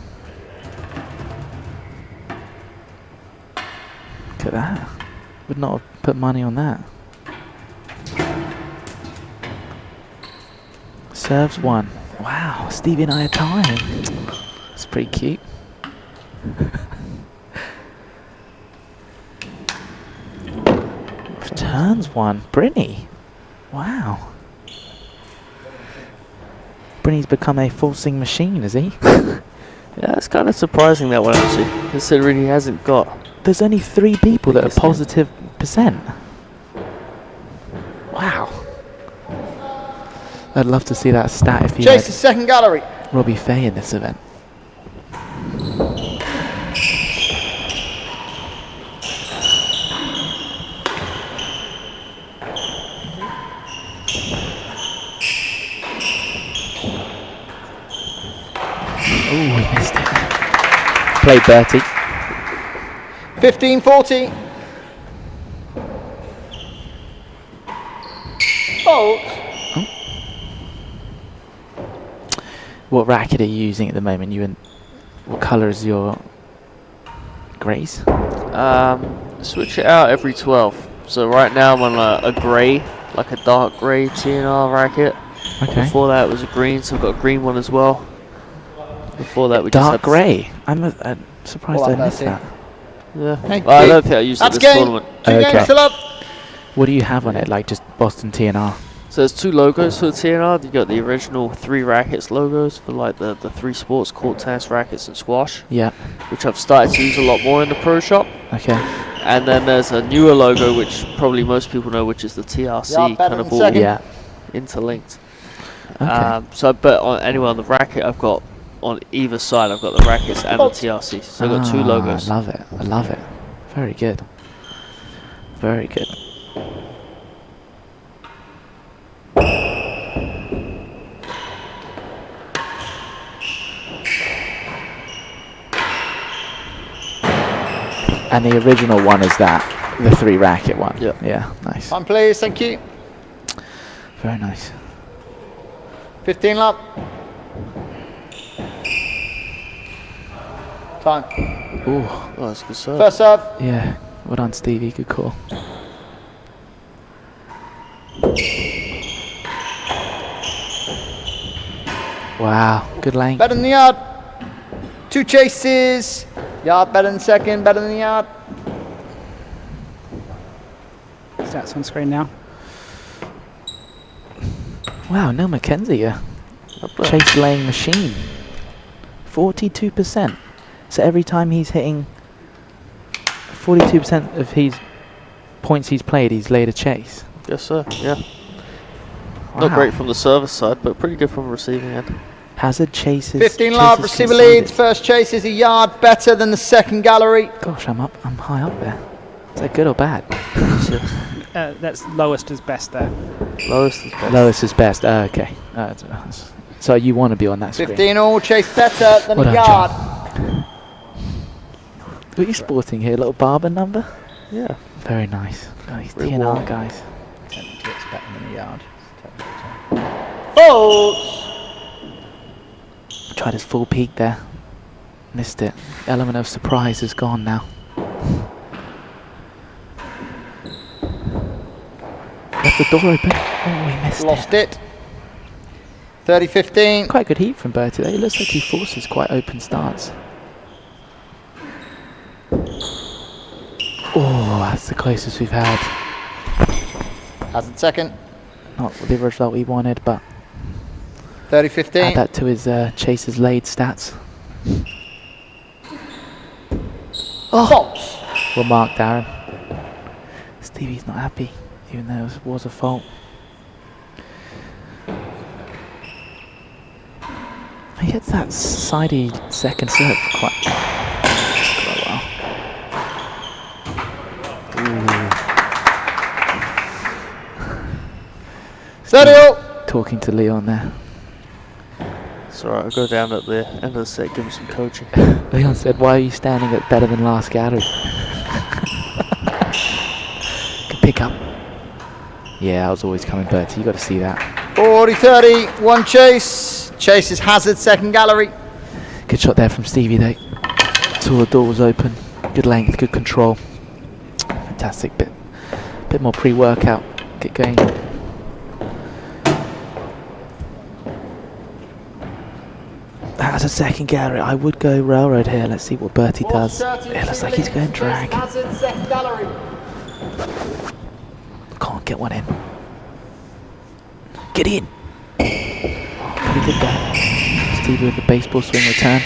Look at that. Would not have put money on that. Serves one. Wow, Stevie and I are tying. It's pretty cute. Returns one. Brinny. Wow. Brinny's become a forcing machine, is he? Yeah, it's kind of surprising that one actually, considering he hasn't got. There's only 3 people that are Biggest hit. positive percent. Wow. I'd love to see that stat if you Chase the had second gallery. Robbie Fay in this event. Oh, we missed it. Play Bertie. 15-40. Fault. What racket are you using at the moment? What colour is your greys? Switch it out every 12. So right now I'm on a grey, like a dark grey T&RA racket. Okay. Before that it was a green, so I've got a green one as well. Before that we just Dark had grey. I'm surprised Well, I missed Bertie. that. Yeah. Thank Well, I you. don't think I used it That's this game. tournament. 2 Okay. games to love. What do you have on it? Like just Boston T&R? So there's 2 logos for the T&RA. You got the original 3 rackets logos for like the 3 sports, court tennis, rackets and squash, Yeah. which I've started to use a lot more in the pro shop. Okay. And then there's a newer logo which probably most people know, which is the TRC, Yeah, better kind of than all second. Yeah. interlinked. Okay. But anyway, on the racket, I've got on either side, I've got the rackets and the TRC. So I've got 2 logos. I love it. I love it. Very good. Very good. And the original one is that, the 3 racket one. Yep. Yeah, nice. Time, please. Thank you. Very nice. 15 love. Time. Ooh, Oh, that's a good serve. First serve. yeah. Well done, Stevie. Good call. Wow, good length. Better than the yard. 2 chases. Yard better than second. Better than the yard. Stats on screen now. Wow, Neil Mackenzie, a Not bad. chase laying machine. 42%. So every time he's hitting 42% of his points he's played, he's laid a chase. Yes, sir. Yeah. Wow. Not great from the service side, but pretty good from the receiving end. Hazard chases. 15 love, chases receiver conceded. leads. First chase is a yard better than the second gallery. Gosh, I'm high up there. Is that good or bad? That's lowest as best there. Lowest is best. Lowest is best. Okay. So you want to be on that screen. 15 all, chase better than Well a done, yard. What are you sporting here? A little barber number? Yeah. Very nice. Oh, these Real T&RA warm. guys. Technically it's better than a yard. Bolts! Tried his full peak there. Missed it. Element of surprise is gone now. Left the door open. Oh, he missed Lost it. it. 30-15. Quite good heat from Bertie there. It looks like he forces quite open starts. Oh, that's the closest we've had. Hazard second. Not the result we wanted, but 30-15. add that to his chases laid stats. Bolts. Well marked, Darren. Stevie's not happy, even though it was a fault. He hits that sidey second serve quite well. Sergio. Talking to Leon there. It's alright, I'll go down at the end of the set, give him some coaching. Leon said, "Why are you standing at better than last gallery?" Good pick up. Yeah, I was always coming, Bertie. You got to see that. 40-30. One chase. Chase is hazard second gallery. Good shot there from Stevie though. Saw the door was open. Good length, good control. Fantastic. Bit more pre-workout. Get going. That's a second gallery. I would go railroad here. Let's see what Bertie does. It looks like he's going drag. Hazard second gallery. Can't get one in. Get in. Oh, pretty good there. Stevie with the baseball swing return.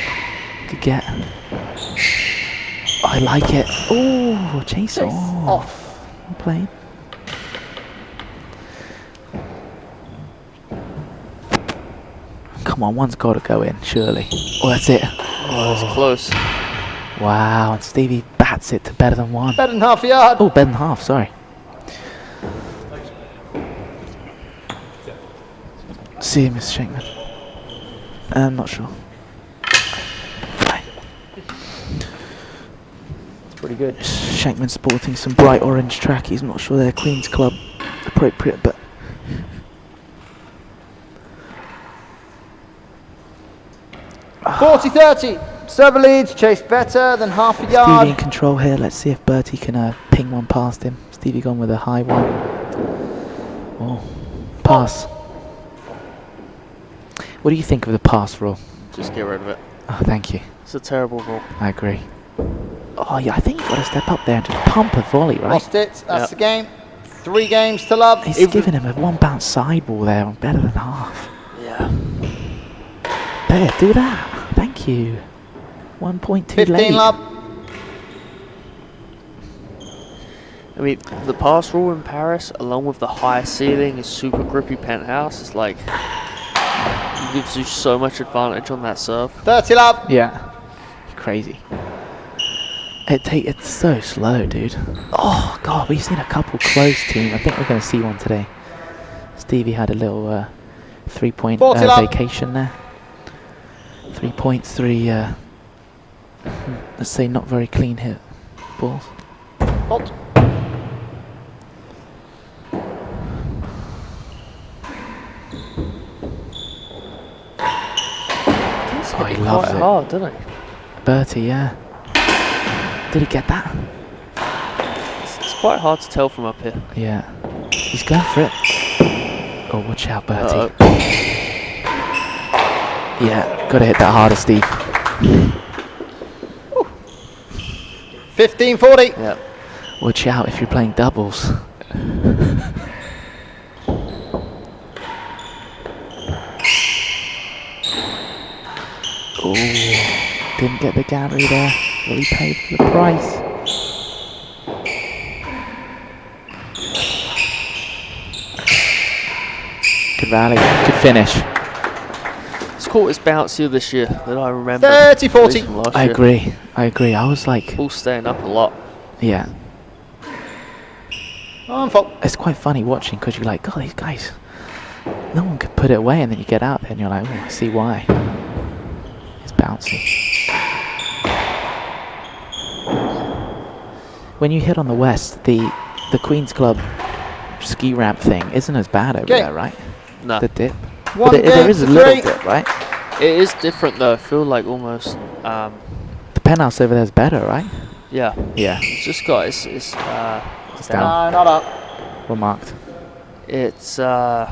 Good get. I like it. Oh, chase off. I'm playing. Come on, one's got to go in, surely. Oh, that's it. Oh, that's close. Wow, and Stevie bats it to better than one. Better than half a yard. Oh, better than half, sorry. See you, Mr. Shankman. I'm not sure. It's pretty good. Shankman sporting some bright orange trackies. I'm not sure they're Queen's Club appropriate, but 40-30. Server leads. Chase better than half a Stevie yard. in control here. Let's see if Bertie can ping one past him. Stevie gone with a high one. Oh, pass. What do you think of the pass rule? Just get rid of it. Oh, thank you. It's a terrible rule. I agree. Oh yeah, I think you've got to step up there and just pump a volley, right? Lost it. That's Yep. the game. 3 games to love. He's giving him a one bounce sideball there on better than half. Yeah. There, do that. Thank you. 1 point too 15 late. love. I mean, the pass rule in Paris, along with the high ceiling and super grippy penthouse, is like, it gives you so much advantage on that serve. 30 love. Yeah. Crazy. It's so slow, dude. Oh god, we've seen a couple close team. I think we're going to see one today. Stevie had a little 3-point 40 love. vacation there. 3 points, 3 let's say not very clean hit balls. Bolt. Oh, he loves Quite it. hard, doesn't he? Bertie, yeah. Did he get that? It's quite hard to tell from up here. Yeah. He's going for it. Oh, watch out, Bertie. Yeah, gotta hit that harder, Steve. 15-40. Yeah. Watch out if you're playing doubles. Oh, didn't get the gallery there. Well, he paid for the price. Good rally. Good finish. This court is bouncier this year than I remember. 30, 40. at least from last I year. agree. I agree. I was like, Ball staying up a lot. yeah. On fault. It's quite funny watching because you're like, God, these guys, no one could put it away, and then you get out there and you're like, oh, I see why. It's bouncy. When you hit on the west, the Queen's Club ski ramp thing isn't as bad over Okay. there, right? No. The dip. One But there is a game little to 3. dip, right? It is different though. I feel like almost, The penthouse over there is better, right? yeah. Yeah. It's just got it's It's No, down. not up. Well marked. It's yeah.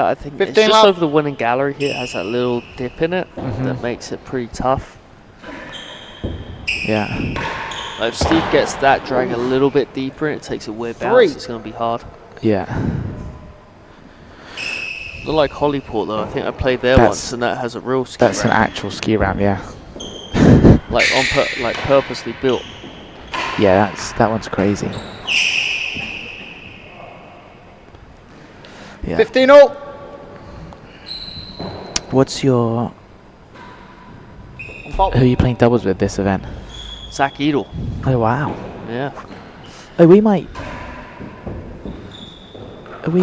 I think it's 15 just lap. over the winning gallery here. It has that little dip in it Mhm. that makes it pretty tough. Yeah. Like if Steve gets that drag a little bit deeper and it takes a weird 3. bounce, it's going to be hard. Yeah. Not like Hollyport though. I think I played there That's- once and that has a real ski That's an ramp. actual ski ramp, yeah. Like like purposely built. Yeah, that one's crazy. Yeah. 15 all. What's your... On fault. Who are you playing doubles with this event? Zach Edel. Oh, wow. Yeah. Oh, we might... Are we...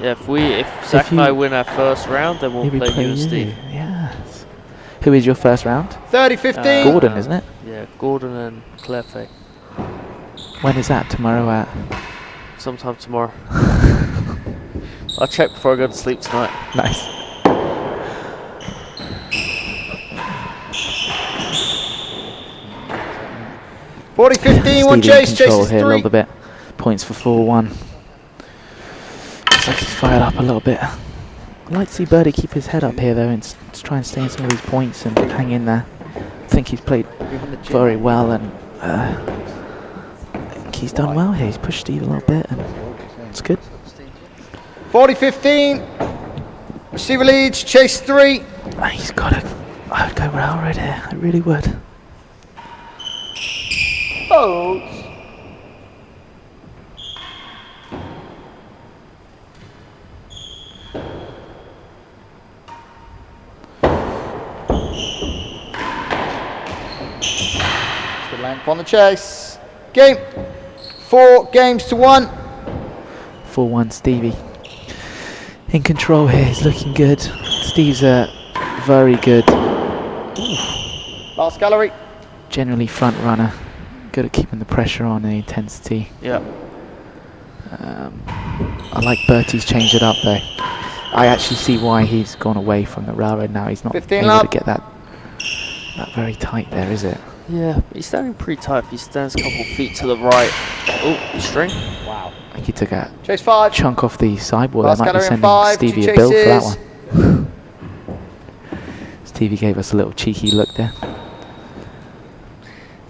Yeah. If Zach and you- I win our first round, then we'll maybe play you and Steve. Yes. Who is your first round? 30, 15. Gordon, isn't it? Yeah. Gordon and Claire Fay. When is that? Tomorrow at... Sometime tomorrow. I'll check before I go to sleep tonight. Nice. Forty, 15, one Stevie in chase. control Chases here a 3. little bit. Points for 4-1. Looks like he's fired up a little bit. I'd like to see Bertie keep his head up here though and try and stay in some of these points and hang in there. I think he's played very well and I think he's done well here. He's pushed Steve a little bit and it's good. 40, 15. Receiver leads. Chase 3. He's got to... I would go Railroad here. I really would. Folds. Good length on the chase. Game. 4 games to 1. 4-1 Stevie. In control here. He's looking good. Steve's very good. Last gallery. Generally front runner. Good at keeping the pressure on and the intensity. Yeah. I like Bertie's changed it up though. I actually see why he's gone away from the railroad now. He's not 15 able lap. to get that very tight there, is it? Yeah. He's standing pretty tight. He stands a couple feet to the right. Oh, string. Wow. I think he took a Chase 5. chunk off the sideboard. Last I might be gallery in sending 5, Stevie 2 a bill for that chases. one. Stevie gave us a little cheeky look there.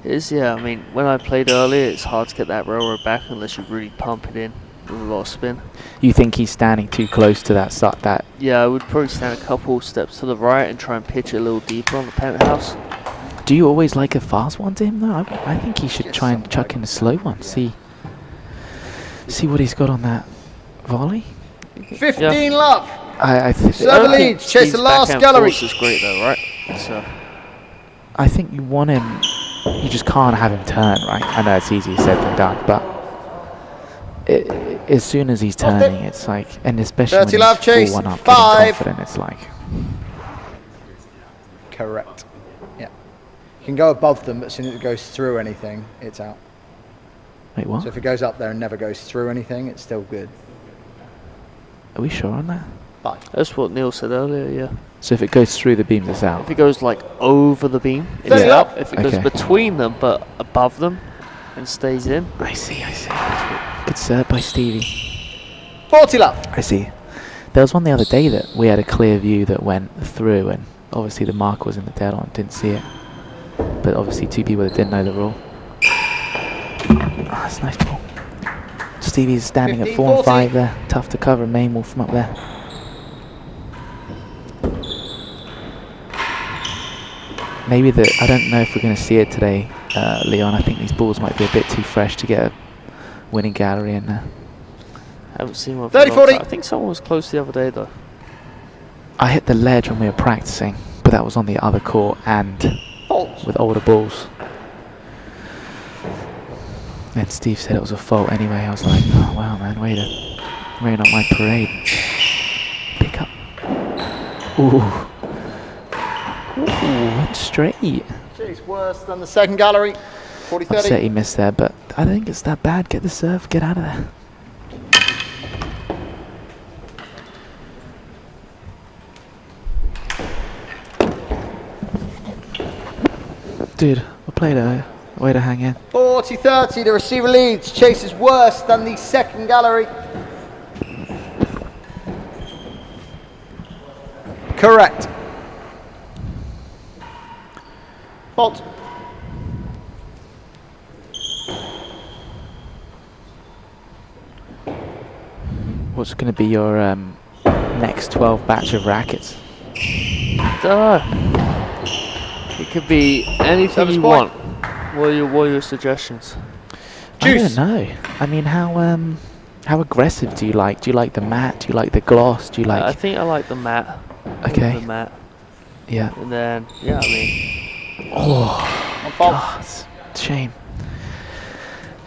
It is, yeah. I mean, when I played earlier, it's hard to get that railroad back unless you really pump it in with a lot of spin. You think he's standing too close to that that? Yeah, I would probably stand a couple steps to the right and try and pitch it a little deeper on the penthouse. Do you always like a fast one to him though? I think he should try and chuck in a slow one. See what he's got on that volley. 15 lap. I think Server I think leads. Chase Steve's the last backhand gallery. force is great though, right? So I think you want him. You just can't have him turn, right? I know it's easier said than done, but as soon as he's Off it. turning, it's like, and especially Bertie when love he's chase, 4-1 up, 5. getting confident, it's like, Correct. Yeah. You can go above them, but as soon as it goes through anything, it's out. wait, what? So if it goes up there and never goes through anything, it's still good. Are we sure on that? 5. that's what Neil said earlier, yeah. So if it goes through the beams, it's out. If it goes like over the beam, it's Yeah. up. If it goes Okay. between them but above them and stays in, I see. Good serve by Stevie. 40 lap. I see. There was one the other day that we had a clear view that went through, and obviously the marker was in the dead on, didn't see it. But obviously 2 people that didn't know the rule. That's a nice ball. Stevie's standing at 15, 4 and 40. 5 there. Tough to cover main wall from up there. Maybe I don't know if we're going to see it today, Leon. I think these balls might be a bit too fresh to get a winning gallery in there. Haven't seen one for a long 30-40. time. I think someone was close the other day though. I hit the ledge when we were practicing, but that was on the other court and Fault. with older balls. And Steve said it was a fault anyway. I was like, oh wow, man, way to rain on my parade. Pick up. Ooh. Ooh, went straight. Chase worse than the second gallery. 40-30. Upset he missed there, but I don't think it's that bad. Get the serve, get out of there. Dude, I played a way to hang in. 40-30, the receiver leads. Chase is worse than the second gallery. Correct. Fault. What's going to be your next 12 batch of rackets? It could be anything Service you point. want. What are your suggestions? Juice. I don't know. I mean, how aggressive do you like? Do you like the matte? Do you like the gloss? Do you like? I think I like the matte. Okay. The matte. Yeah. And then, yeah, I mean, Oh, On fault. God, it's a shame.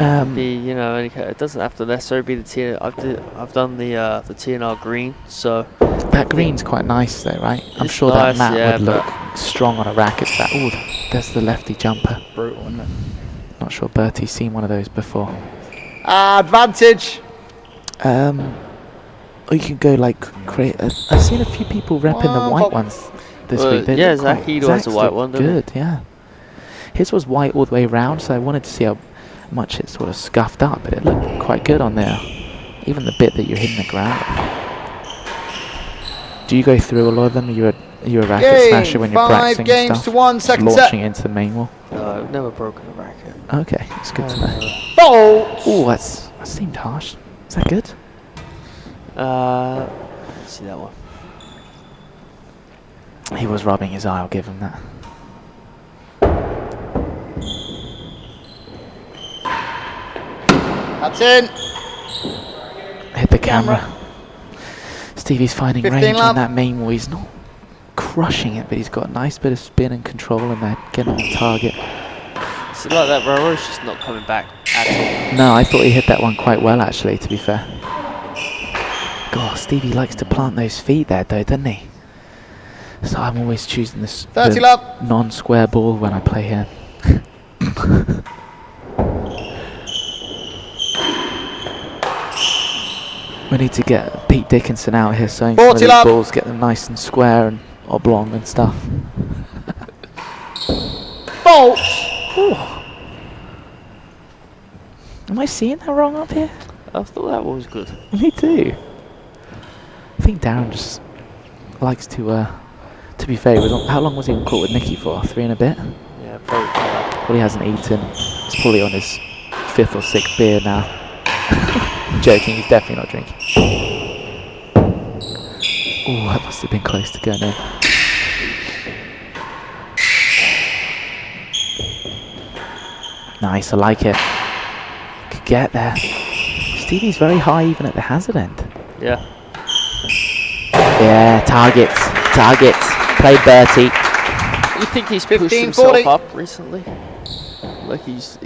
you know, it doesn't have to necessarily be the T. I've done the T&R green, so That green's quite nice though, right? I'm It's sure nice, that matte yeah, would look strong on a racket. That there's the lefty jumper. Brutal, isn't it? Not sure Bertie's seen one of those before. Advantage. Or you can go like create. I've seen a few people repping the white ones this week. They yeah, look Zach quite- Hedo has Zach's a white look one, doesn't he? good, yeah. His was white all the way around, so I wanted to see how much it sort of scuffed up, but it looked quite good on there. Even the bit that you're hitting the ground. Do you go through a lot of them? Are you a racket Game, smasher when you're 5 practicing games stuff? to 1, Just second launching set. into the main wall. No, I've never broken a racket. Okay, that's good to know. Fault. Oh, that seemed harsh. Is that good? Let's see that one. He was rubbing his eye. I'll give him that. That's in. Hit the camera. Stevie's finding 15 range love. on that main wall. He's not crushing it, but he's got a nice bit of spin and control, and they're getting on target. Is it like that Raro's just not coming back at all? No, I thought he hit that one quite well, actually, to be fair. God, Stevie likes to plant those feet there, though, doesn't he? So I'm always choosing this 30 love. non-square ball when I play him. We need to get Pete Dickinson out here showing some of 40 these love. balls, get them nice and square and oblong and stuff. Fault. Am I seeing that wrong up here? I thought that one was good. Me too. I think Darren just likes to be fair, he was on, how long was he on court with Nicky for? 3 and a bit? Yeah, probably. Probably hasn't eaten. He's probably on his 5th or 6th beer now. I'm joking, he's definitely not drinking. Oh, that must have been close to going in. Nice, I like it. Could get there. Stevie's very high even at the hazard end. Yeah. Yeah, targets. Play Bertie. You think he's 15, pushed himself 40. up recently? Like he's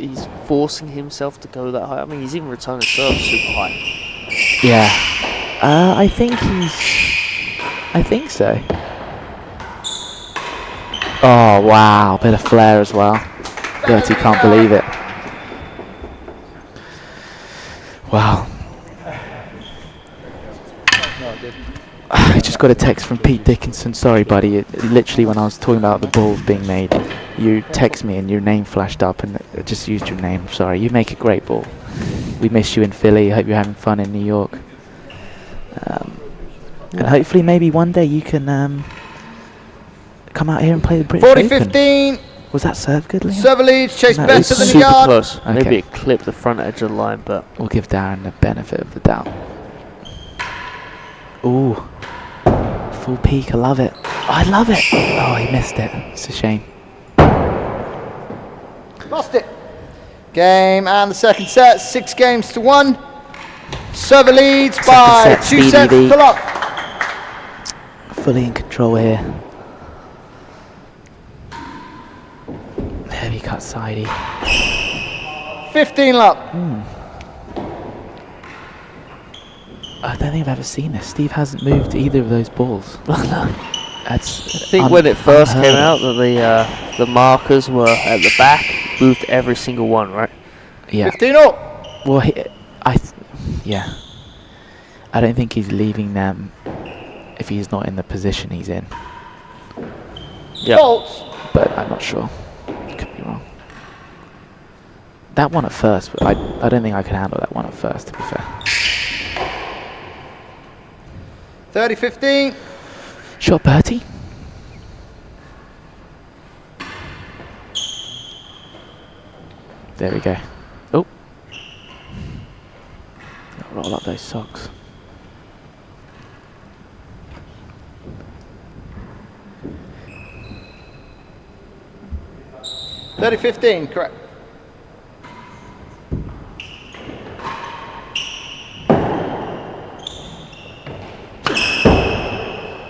forcing himself to go that high. I mean, he's even returning serve super high. Yeah. I think so. Oh, wow. Bit of flair as well. Bertie can't believe it. Wow. I just got a text from Pete Dickinson. Sorry, buddy. Literally, when I was talking about the balls being made, you text me and your name flashed up, and I just used your name. Sorry. You make a great ball. We miss you in Philly. Hope you're having fun in New York. And hopefully, maybe one day you can come out here and play the British Open. 40-15. Was that serve good, Liam? Server leads. Chase No, Benson it's in the Super yard. close. Okay. Maybe it clipped the front edge of the line, but We'll give Darren the benefit of the doubt. Ooh. Full peak, I love it. I love it. Oh, he missed it. It's a shame. Lost it. Game and the second set. 6 games to 1. Server leads Second by set, 2 sets Stevie to V. love. Fully in control here. Heavy cut sidey. 15 love. I don't think I've ever seen this. Steve hasn't moved either of those balls. That's I think when it first came out that the markers were at the back, moved every single one, right? Yeah. 15 all. Well, yeah. I don't think he's leaving them if he's not in the position he's in. Yeah. Faults. But I'm not sure. Could be wrong. That one at first, but I don't think I could handle that one at first, to be fair. 30-15. Shot Bertie. There we go. Oh. Roll up those socks. $30-15, correct.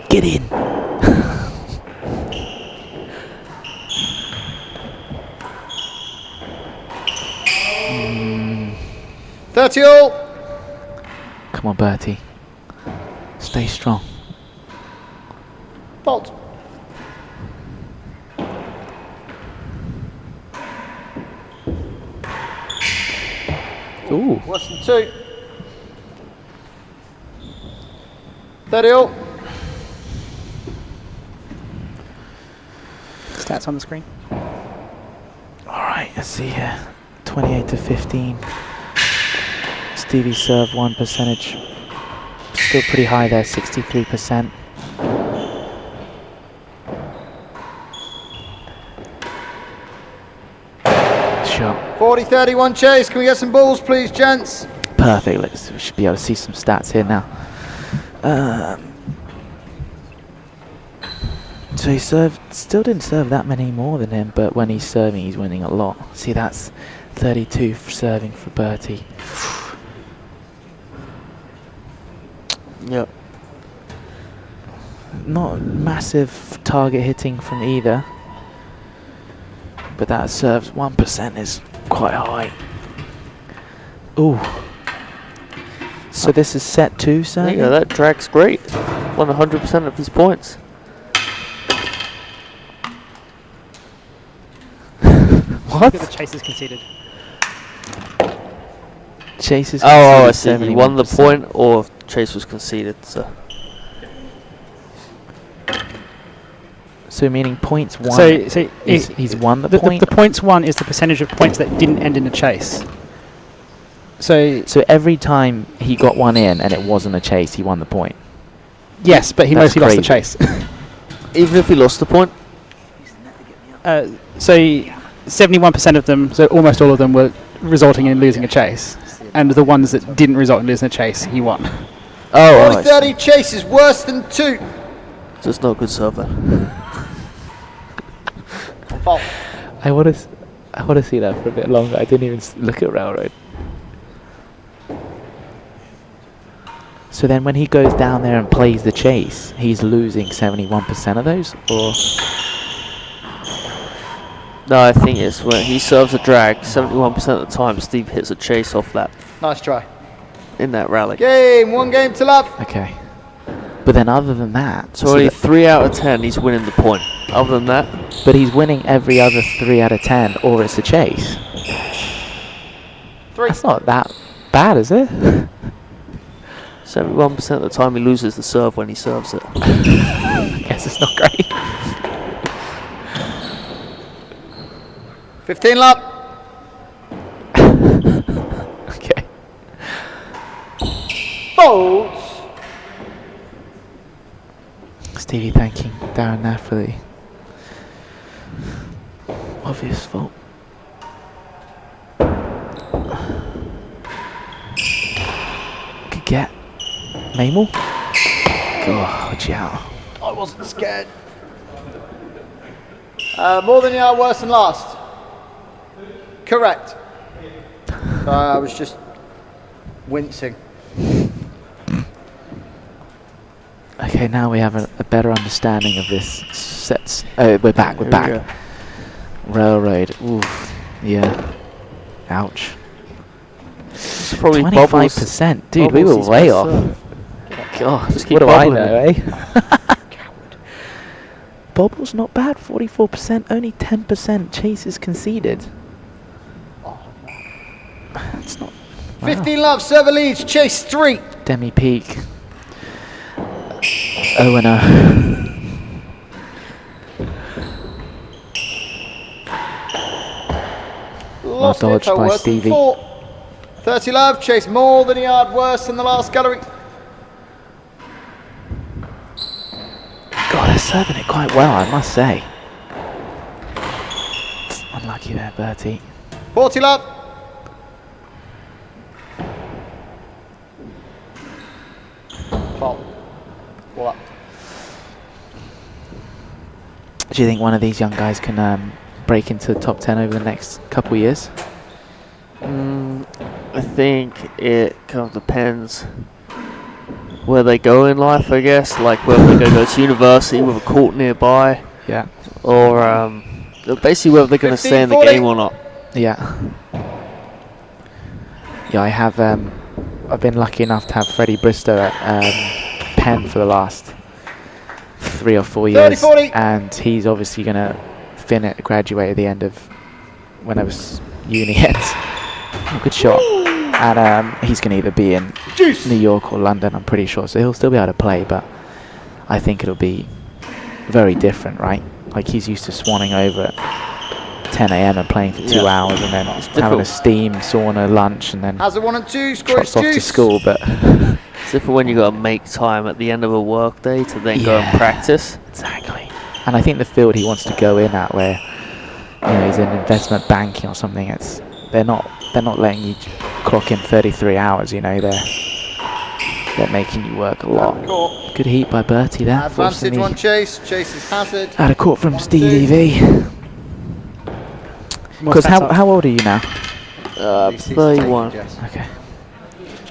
Get in. 30 all. Come on, Bertie. Stay strong. Fault. Ooh. Worse than 2. 30 all. Stats on the screen. All right, let's see here. 28-15. Stevie serve 1%. Still pretty high there, 63%. Shot. 40-31 chase. Can we get some balls, please, gents? Perfect. We should be able to see some stats here now. So he still didn't serve that many more than him, but when he's serving, he's winning a lot. See, that's 32 serving for Bertie. Yep. Not massive target hitting from either, but that serves 1% is quite high. Ooh. So this is set 2, sir? Yeah, that drag's great. Won 100% of his points. What? Look at the chases conceded. Chase is Oh, I see. conceded You won the 71%. point, or chase was conceded. So meaning points won. So he's won the the point. The points won is the percentage of points that didn't end in a chase. So So every time he got one in and it wasn't a chase, he won the point. yes, but he That's mostly lost the crazy. chase. Even if he lost the point? So 71% of them, so almost all of them, were resulting in losing a chase, and the ones that didn't result in losing a chase, he won. Oh, right. 40-30 chase is worse than 2. So it's not a good server. Fault. I want to see that for a bit longer. I didn't even look at Railroad. So then when he goes down there and plays the chase, he's losing 71% of those? Or No, I think it's when he serves a drag, 71% of the time Steve hits a chase off that Nice try. in that rally. Game. 1 game to love. okay. But then other than that, So only 3 out of 10 he's winning the point. Other than that, but he's winning every other 3 out of 10 or it's a chase. 3. That's not that bad, is it? 71% of the time he loses the serve when he serves it. I guess it's not great. 15 love. Okay. Faults. Stevie thanking Darren there for the obvious fault. Could get Mamel. God, yeah. I wasn't scared. More than you are, worse than last. Correct. So I was just wincing. Okay, now we have a better understanding of this sets. Oh, we're back. We're Here we back. go. Railroad. Oof. Yeah. Ouch. It's probably bubbles. 25%, dude. We Bubbles were he's way best off. serve. God, Just keep what do I bubbling know, it. eh? Bobble's not bad. 44%. Only 10% chases conceded. It's not. Wow. 15 love, server leads, chase 3. Demi peak. Oh, and Lost dodged info, by worse than Stevie. 4. 30 love, chase more than a yard worse than the last gallery. God, they're serving it quite well, I must say. Unlucky there, Bertie. 40 love. Fault. Well up. Do you think one of these young guys can break into the top 10 over the next couple of years? I think it kind of depends where they go in life, I guess. Like whether they're going to go to university with a court nearby, Yeah. or basically whether they're going to stay in the 15, 40. game or not. Yeah. Yeah, I have. I've been lucky enough to have Freddie Bristow at Penn for the last 3 or 4 years, 30, 40. and he's obviously going to graduate at the end of whenever uni ends. Oh, good shot. And he's going to either be in Juice. New York or London, I'm pretty sure. So he'll still be able to play, but I think it'll be very different, right? Like he's used to swanning over at 10 a.m. and playing for 2 hours and then having a steam, sauna, lunch, and then Has a 1 and 2, score is trots off to juice. school. But It's different when you got to make time at the end of a work day to then go and practice. exactly. And I think the field he wants to go in at, where he's in investment banking or something, they're not letting you clock in 33 hours. They're making you work a lot. Court. Good heat by Bertie there. Advantage 1 chase, chases hazard. Out of court from Stevie V. More Because stats up. how old are you now? 31. Okay.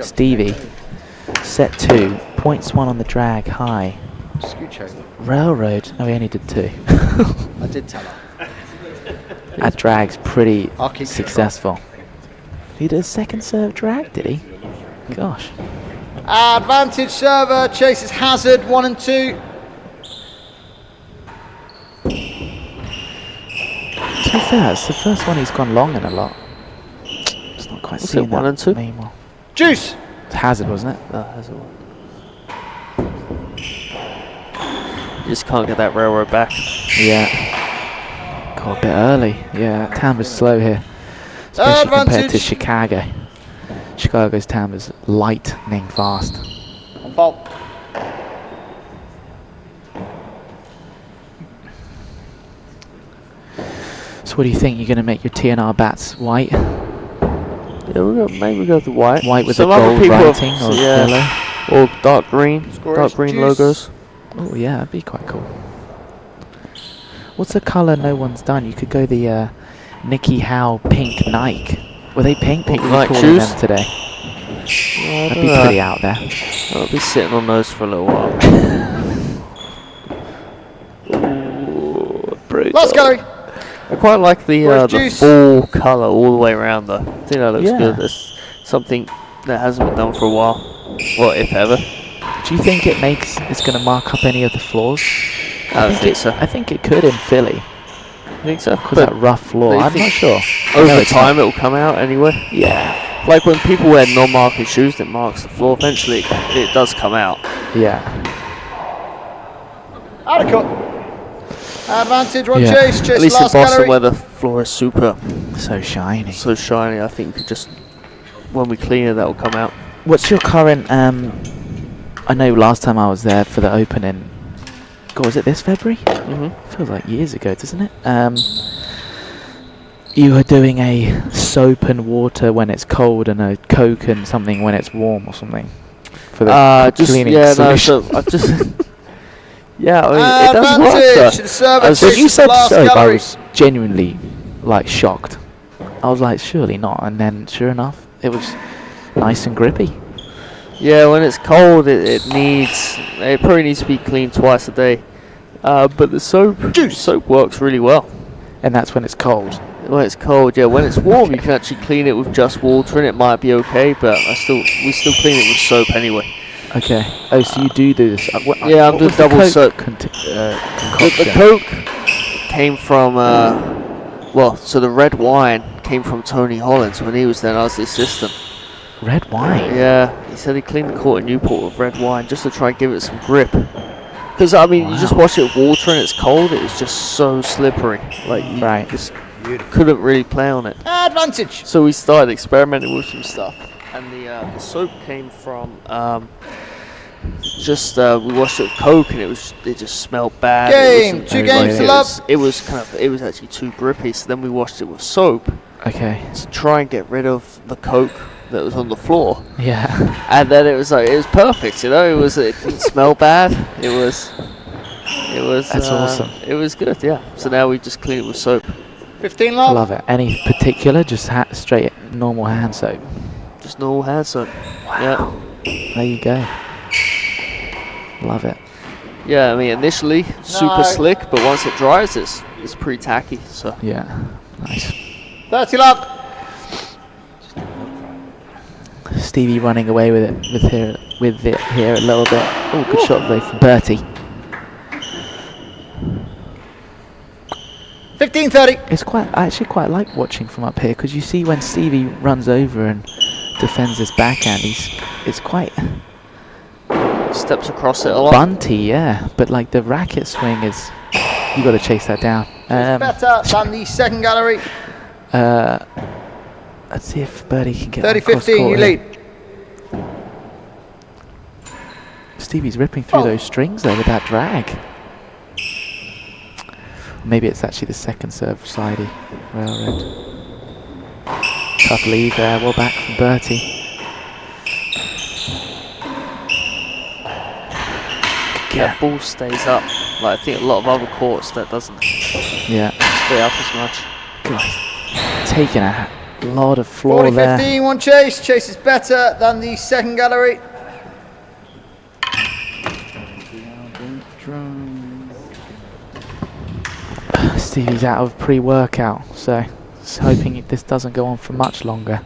Stevie, set 2, points 1 on the drag, high. Scooch over. Railroad, no, we only did 2. I did tell her. That drag's pretty I'll keep you successful. He did a second serve drag, did he? Gosh. Advantage server, chases hazard, 1 and 2. To be fair, it's the first one he's gone long in a lot. It's not quite Was seeing it 1 that and 2? anymore. Juice. It's hazard, wasn't it? That's all. You just can't get that railroad back. Yeah. God, a bit early. Yeah, Tamba's slow here. Especially compared to Advantage. Chicago. Chicago's Tamba's lightning fast. On fault. So what do you think? You're going to make your T&R bats white? Yeah, maybe go with the white. White with Some the other gold people writing have- or yeah, yellow? or dark green. Score Dark is green juice. logos. Oh yeah, that'd be quite cool. What's the colour no one's done? You could go the Nicky Howe pink Nike. Were they pink? Pink What were Nike we calling shoes? them today? Yeah, That'd be pretty out there. I'll be sitting on those for a little while. Ooh, brutal. Last gallery. I quite like the Where's juice? full colour all the way around though. I think that looks Yeah. good. It's something that hasn't been done for a while. Well, if ever. Do you think it's going to mark up any of the floors? I don't think so. I think it could in Philly. I think so. Because that rough floor. do you I'm think not sure. Over No, it's time, it will come out anyway. Yeah. Like when people wear non-marking shoes that marks the floor, eventually it does come out. Yeah. Out of cut. Advantage 1 Yeah. chase, At chase least in last Boston, gallery. where the floor is super So shiny. so shiny, I think just when we clean it, that will come out. What's your current? I know last time I was there for the opening. God, was it this February? Mm-hmm. Feels like years ago, doesn't it? You were doing a soap and water when it's cold and a Coke and something when it's warm or something for the cleaning solution. So I've just yeah, I mean, it does work. Advantage So. to server, As When chases you said last soap, I gallery. was genuinely like shocked. I was like, surely not. And then, sure enough, it was nice and grippy. Yeah, when it's cold, it probably needs to be cleaned twice a day. But the soap works really well. And that's when it's cold. When it's cold, yeah. When it's warm, you can actually clean it with just water, and it might be okay. But we still clean it with soap anyway. Okay. Oh, so you do this? Yeah, I'm doing double soap. Concoction? The Coke came from so the red wine came from Tony Hollins when he was there. I was the assistant. Red wine. Yeah, he said he cleaned the court in Newport with red wine just to try and give it some grip. Because I mean, you just wash it with water and it's cold. It was just so slippery. Like you just couldn't really play on it. Advantage. So we started experimenting with some stuff, and the soap came from we washed it with Coke, and it just smelled bad. Game 2 games to love. It was actually too grippy. So then we washed it with soap. Okay. To try and get rid of the Coke that was on the floor. Yeah. And then it was perfect, you know. It didn't smell bad. It was. That's awesome. It was good, yeah. So now we just clean it with soap. 15 I love. love it. Any particular? Just straight normal hand soap. Just normal hand soap. Wow. Yeah. There you go. Love it. Yeah, I mean initially super slick, but once it dries, it's pretty tacky. So. Yeah. Nice. 30 love. Stevie running away with it here a little bit. Oh, good shot though from Bertie. 15-30. I actually quite like watching from up here because you see when Stevie runs over and defends his backhand, it's quite steps across it a lot. bunty, yeah. But like the racket swing is, you got to chase that down. Better than the second gallery. Let's see if Bertie can get 30-15, you here. lead. Stevie's ripping through those strings there with that drag. Maybe it's actually the second serve sidey railroad. Tough lead there, well back from Bertie. That ball stays up. Like I think a lot of other courts that doesn't stay up as much. God, taking a lot of floor 40-15, there. one chase. Chase is better than the second gallery. Stevie's out of pre-workout, so just hoping this doesn't go on for much longer.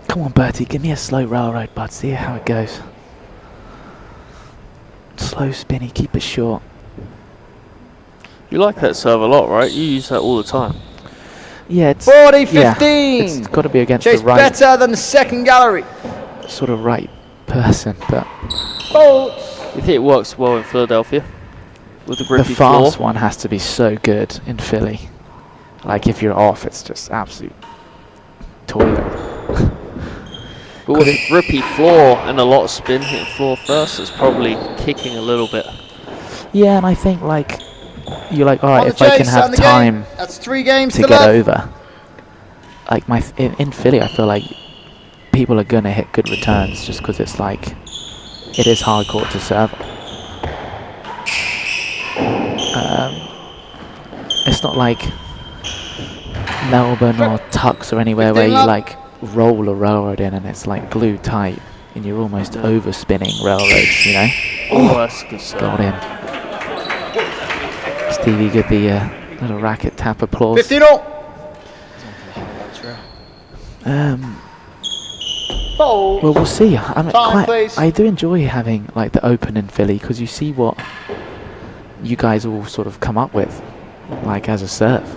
Come on, Bertie, give me a slow railroad, bud. See how it goes. Slow spinny, keep it short. You like that serve a lot, right? You use that all the time. Yeah, it's 40-15. Yeah, it's got to be against Chase the right better than the second gallery. sort of right person, but Bolts. You think it works well in Philadelphia with the the grippy fast floor? one has to be so good in Philly. Like if you're off, it's just absolute toilet. But with a grippy floor and a lot of spin hitting floor first, it's probably kicking a little bit. Yeah, and I think like you're like, all right, On the if I can chase, have on the time game. That's 3 games to to get love. over. Like in Philly, I feel like people are gonna hit good returns just because it's like it is hard court to serve. It's not like Melbourne or Tux or anywhere where you like roll a railroad in and it's like glue tight and you're almost over spinning railroads, you know. Oh, that's a good serve. Got in. Stevie give the little racket tap applause. 15-all. Fold. Well, we'll see. I do enjoy having like the Open in Philly because you see what you guys all sort of come up with, like as a serve.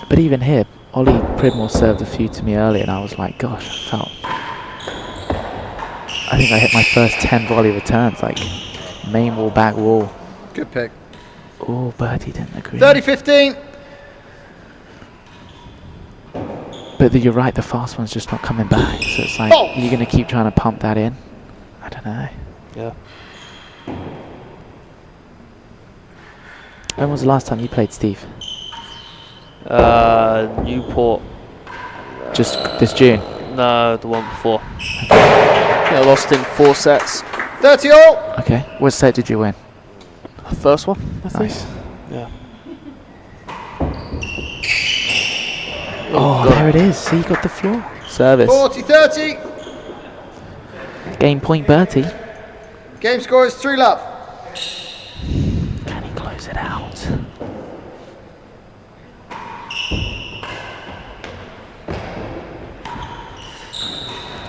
But even here, Ollie Pridmore served a few to me earlier, and I was like, gosh, I think I hit my first 10 volley returns, like main wall, back wall. Good pick. Oh, Bertie didn't agree. 30-15. But you're right, the fast one's just not coming back. So it's like, you're going to keep trying to pump that in? I don't know. Yeah. When was the last time you played, Steve? Newport. Just this June? No, the one before. I lost in 4 sets. 30-all. Okay. What set did you win? First one, I think. Nice. Yeah. Oh, there it is. See, you got the floor. Service. 40-30. Game point, Bertie. Game score is 3 love. Can he close it out?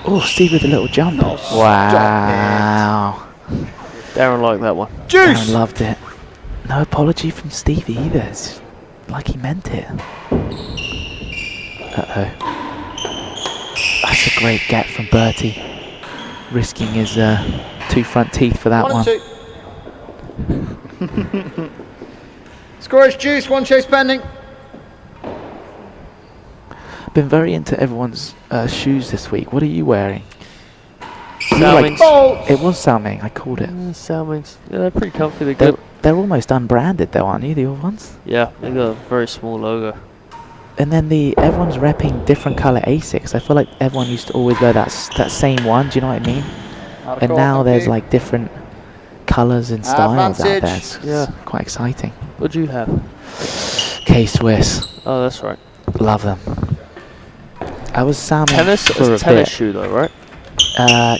Oh, Steve with a little jump. Wow. Darren liked that one. Juice! Darren loved it. No apology from Stevie either. It's like he meant it. Uh-oh. That's a great get from Bertie. Risking his 2 front teeth for that 1 one. and 2. Score is juice, 1 chase pending. Been very into everyone's shoes this week. What are you wearing? Salmings. Bolts. It was Salming, I called it. Salmings. Yeah, they're pretty comfy. They're good. They're almost unbranded though, aren't you, the old ones? Yeah, they got a very small logo. And then everyone's repping different colour Asics. I feel like everyone used to always wear that same one, do you know what I mean? And now there's like different colours and styles out there. It's quite exciting. What do you have? K-Swiss. Oh, that's right. Love them. I was salmon Tennis? for It's a a tennis bit. shoe though, right?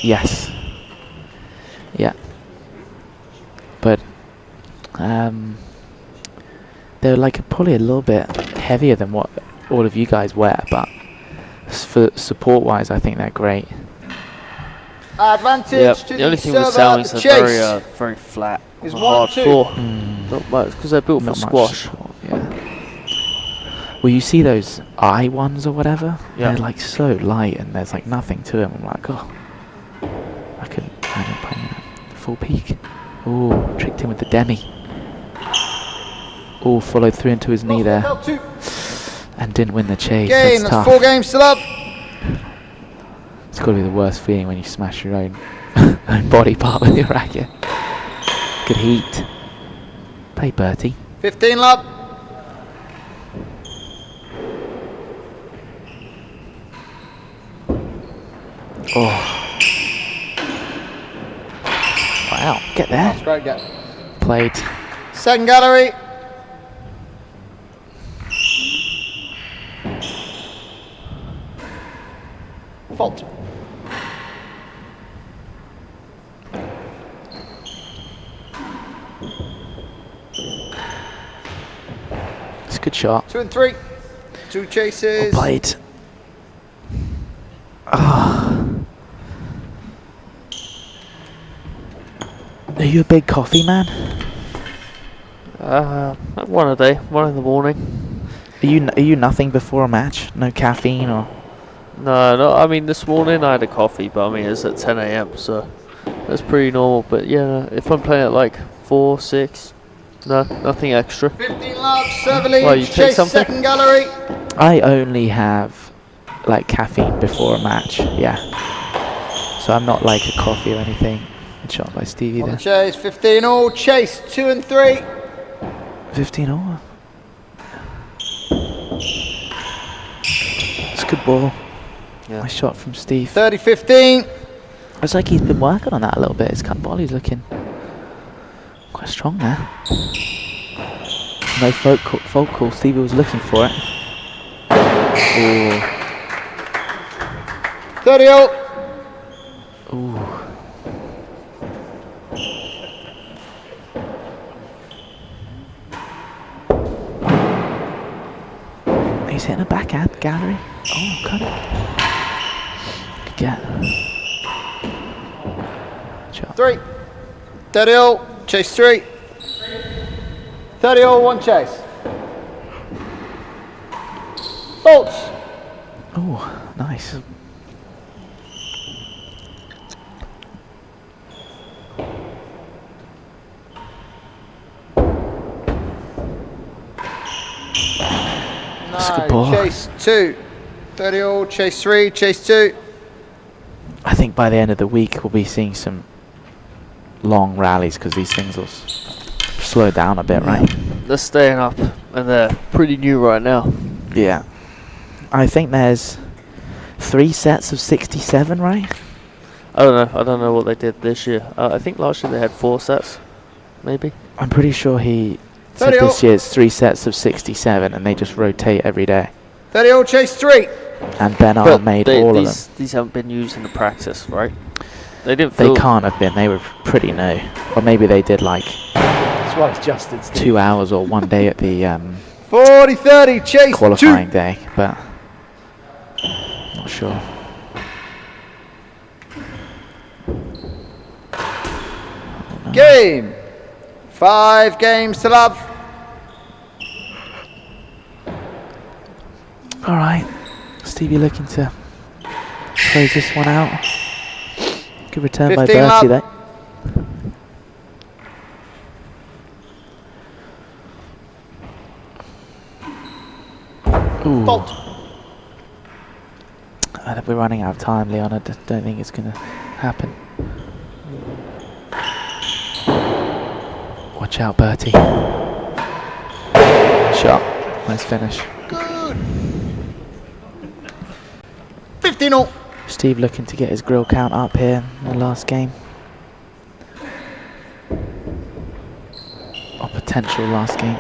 Yes. Yeah. But they're like probably a little bit heavier than what all of you guys wear, but for support-wise, I think they're great. Advantage to The only the thing with server. Salmings, The they're chase very flat. is on a hard 1-2. floor. Not much, because they're built for Not much squash. support, yeah. Well, you see those eye ones or whatever? Yeah. They're like so light and there's like nothing to them. I'm like, oh, I couldn't play full peak. Oh, tricked him with the demi. Oh, followed through into his knee there Held 2. and didn't win the chase. Game, That's that's tough. 4 games to love. It's got to be the worst feeling when you smash your own body part with your racket. Good heat. Play Bertie. 15 love. Oh. Wow, get there. That's great get. Played. Second gallery. Fault. It's a good shot. 2 and 3. 2 chases. Well played. Ah. Are you a big coffee man? One a day, one in the morning. Are you nothing before a match? No caffeine or? No, I mean this morning I had a coffee, but I mean it's at 10 a.m. so that's pretty normal. But yeah, no, if I'm playing at like 4, 6, no, nothing extra. 15 love. Server lead. Well, you take Chase something? second gallery. I only have like caffeine before a match. Yeah. So I'm not like a coffee or anything. Good shot by Stevie On the there. chase. 15 all. Chase 2 and 3. 15 all. It's a good ball. Yeah. Nice shot from Steve. 30-15. It's like he's been working on that a little bit. His cut volley's looking quite strong there. No fault call. Stevie was looking for it. Oh. 30 all. Ooh. He's hitting a backhand gallery. Oh, cut it. Good get. Shot. 3. 30 all. Chase 3. 30 all. 1 chase. Faults. Oh, nice. That's a good ball. Chase 2. 30 all. Chase 3. Chase 2. I think by the end of the week we'll be seeing some long rallies because these things will slow down a bit, right? They're staying up, and they're pretty new right now. Yeah. I think there's 3 sets of 67, right? I don't know what they did this year. I think last year they had 4 sets, maybe. I'm pretty sure he So 30 all. this year it's 3 sets of 67, and they just rotate every day. 30 all, chase 3. And Ben R But made all of them. these haven't been used in the practice, right? They didn't. They can't have been. They were pretty new, or maybe they did like That's why it's adjusted, Steve. 2 hours or 1 day at the 40-30, chase qualifying 2. day, but not sure. Game. 5 games to love. All right, Stevie looking to close this one out. Good return by 15 Bertie love. there. Ooh. Fault. We're running out of time, Leon. I don't think it's going to happen. Watch out, Bertie. Shot. Nice finish. Good. 15 all. Steve looking to get his grill count up here in the last game. Or potential last game.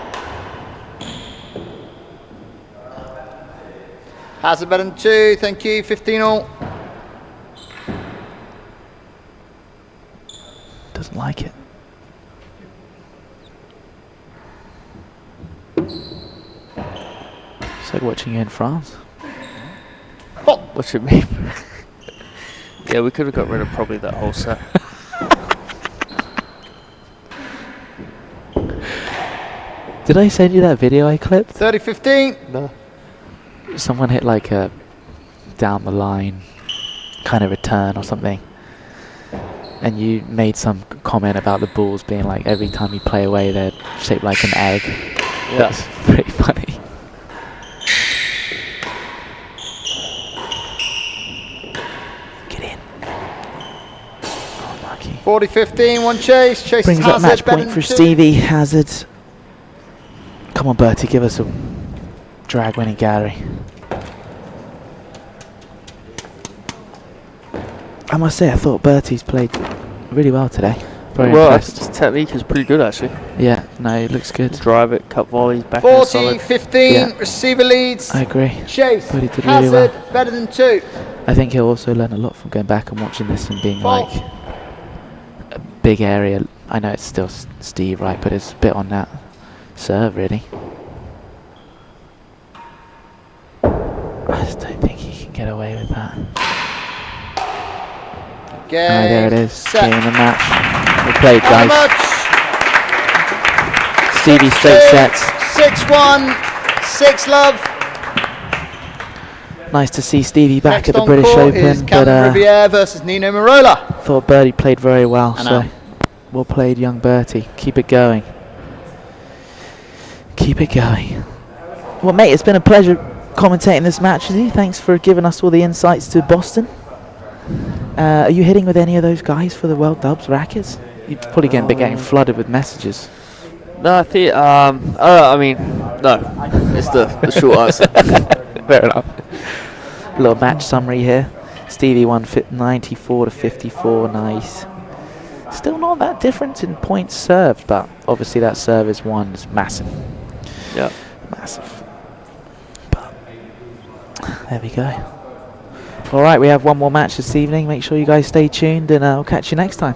Hazard better than 2, thank you. 15 all. Doesn't like it. It's like watching you in France. Fault. What should mean? Yeah, we could have got rid of probably that whole set. Did I send you that video I clipped? 30-15. No. Someone hit like a down the line kind of return or something, and you made some comment about the balls being like every time you play away they're shaped like an egg. Yeah. That's pretty funny. Get in. Oh, lucky. 40-15, 1 chase. Chase Brings up Hazard match better point than for 2. Stevie. Hazard. Come on, Bertie, give us a drag winning gallery. I must say, I thought Bertie's played really well today. Very Well, impressed. his technique is pretty good actually. Yeah, no, it looks good. Drive it, cut volleys, back end solid. 40-15, Yeah. receiver leads. I agree. Chase Bertie did really Hazard well. better than 2. I think he'll also learn a lot from going back and watching this and being Fault. like a big area. I know it's still Steve, right, but it's a bit on that serve, really. I just don't think he can get away with that. Game. There it is. Set. Game of the match. We played, How guys. much? Stevie straight 6-2, sets. 6-1, 6 love. Nice to see Stevie back Next at the on British court is Open, Cameron but Riviere versus Nino Marola. thought Bertie played very well, And so out. well played, young Bertie. Keep it going. Keep it going. Well, mate, it's been a pleasure commentating this match with you. Thanks for giving us all the insights to Boston. Are you hitting with any of those guys for the World Dubs rackets? You're probably getting flooded with messages. No, I think. I mean, no. It's the short answer. Fair enough. A little match summary here. Stevie won 94 to 54. Nice. Still not that difference in points served, but obviously that service won is massive. Yeah. Massive. But there we go. All right, we have one more match this evening. Make sure you guys stay tuned, and I'll catch you next time.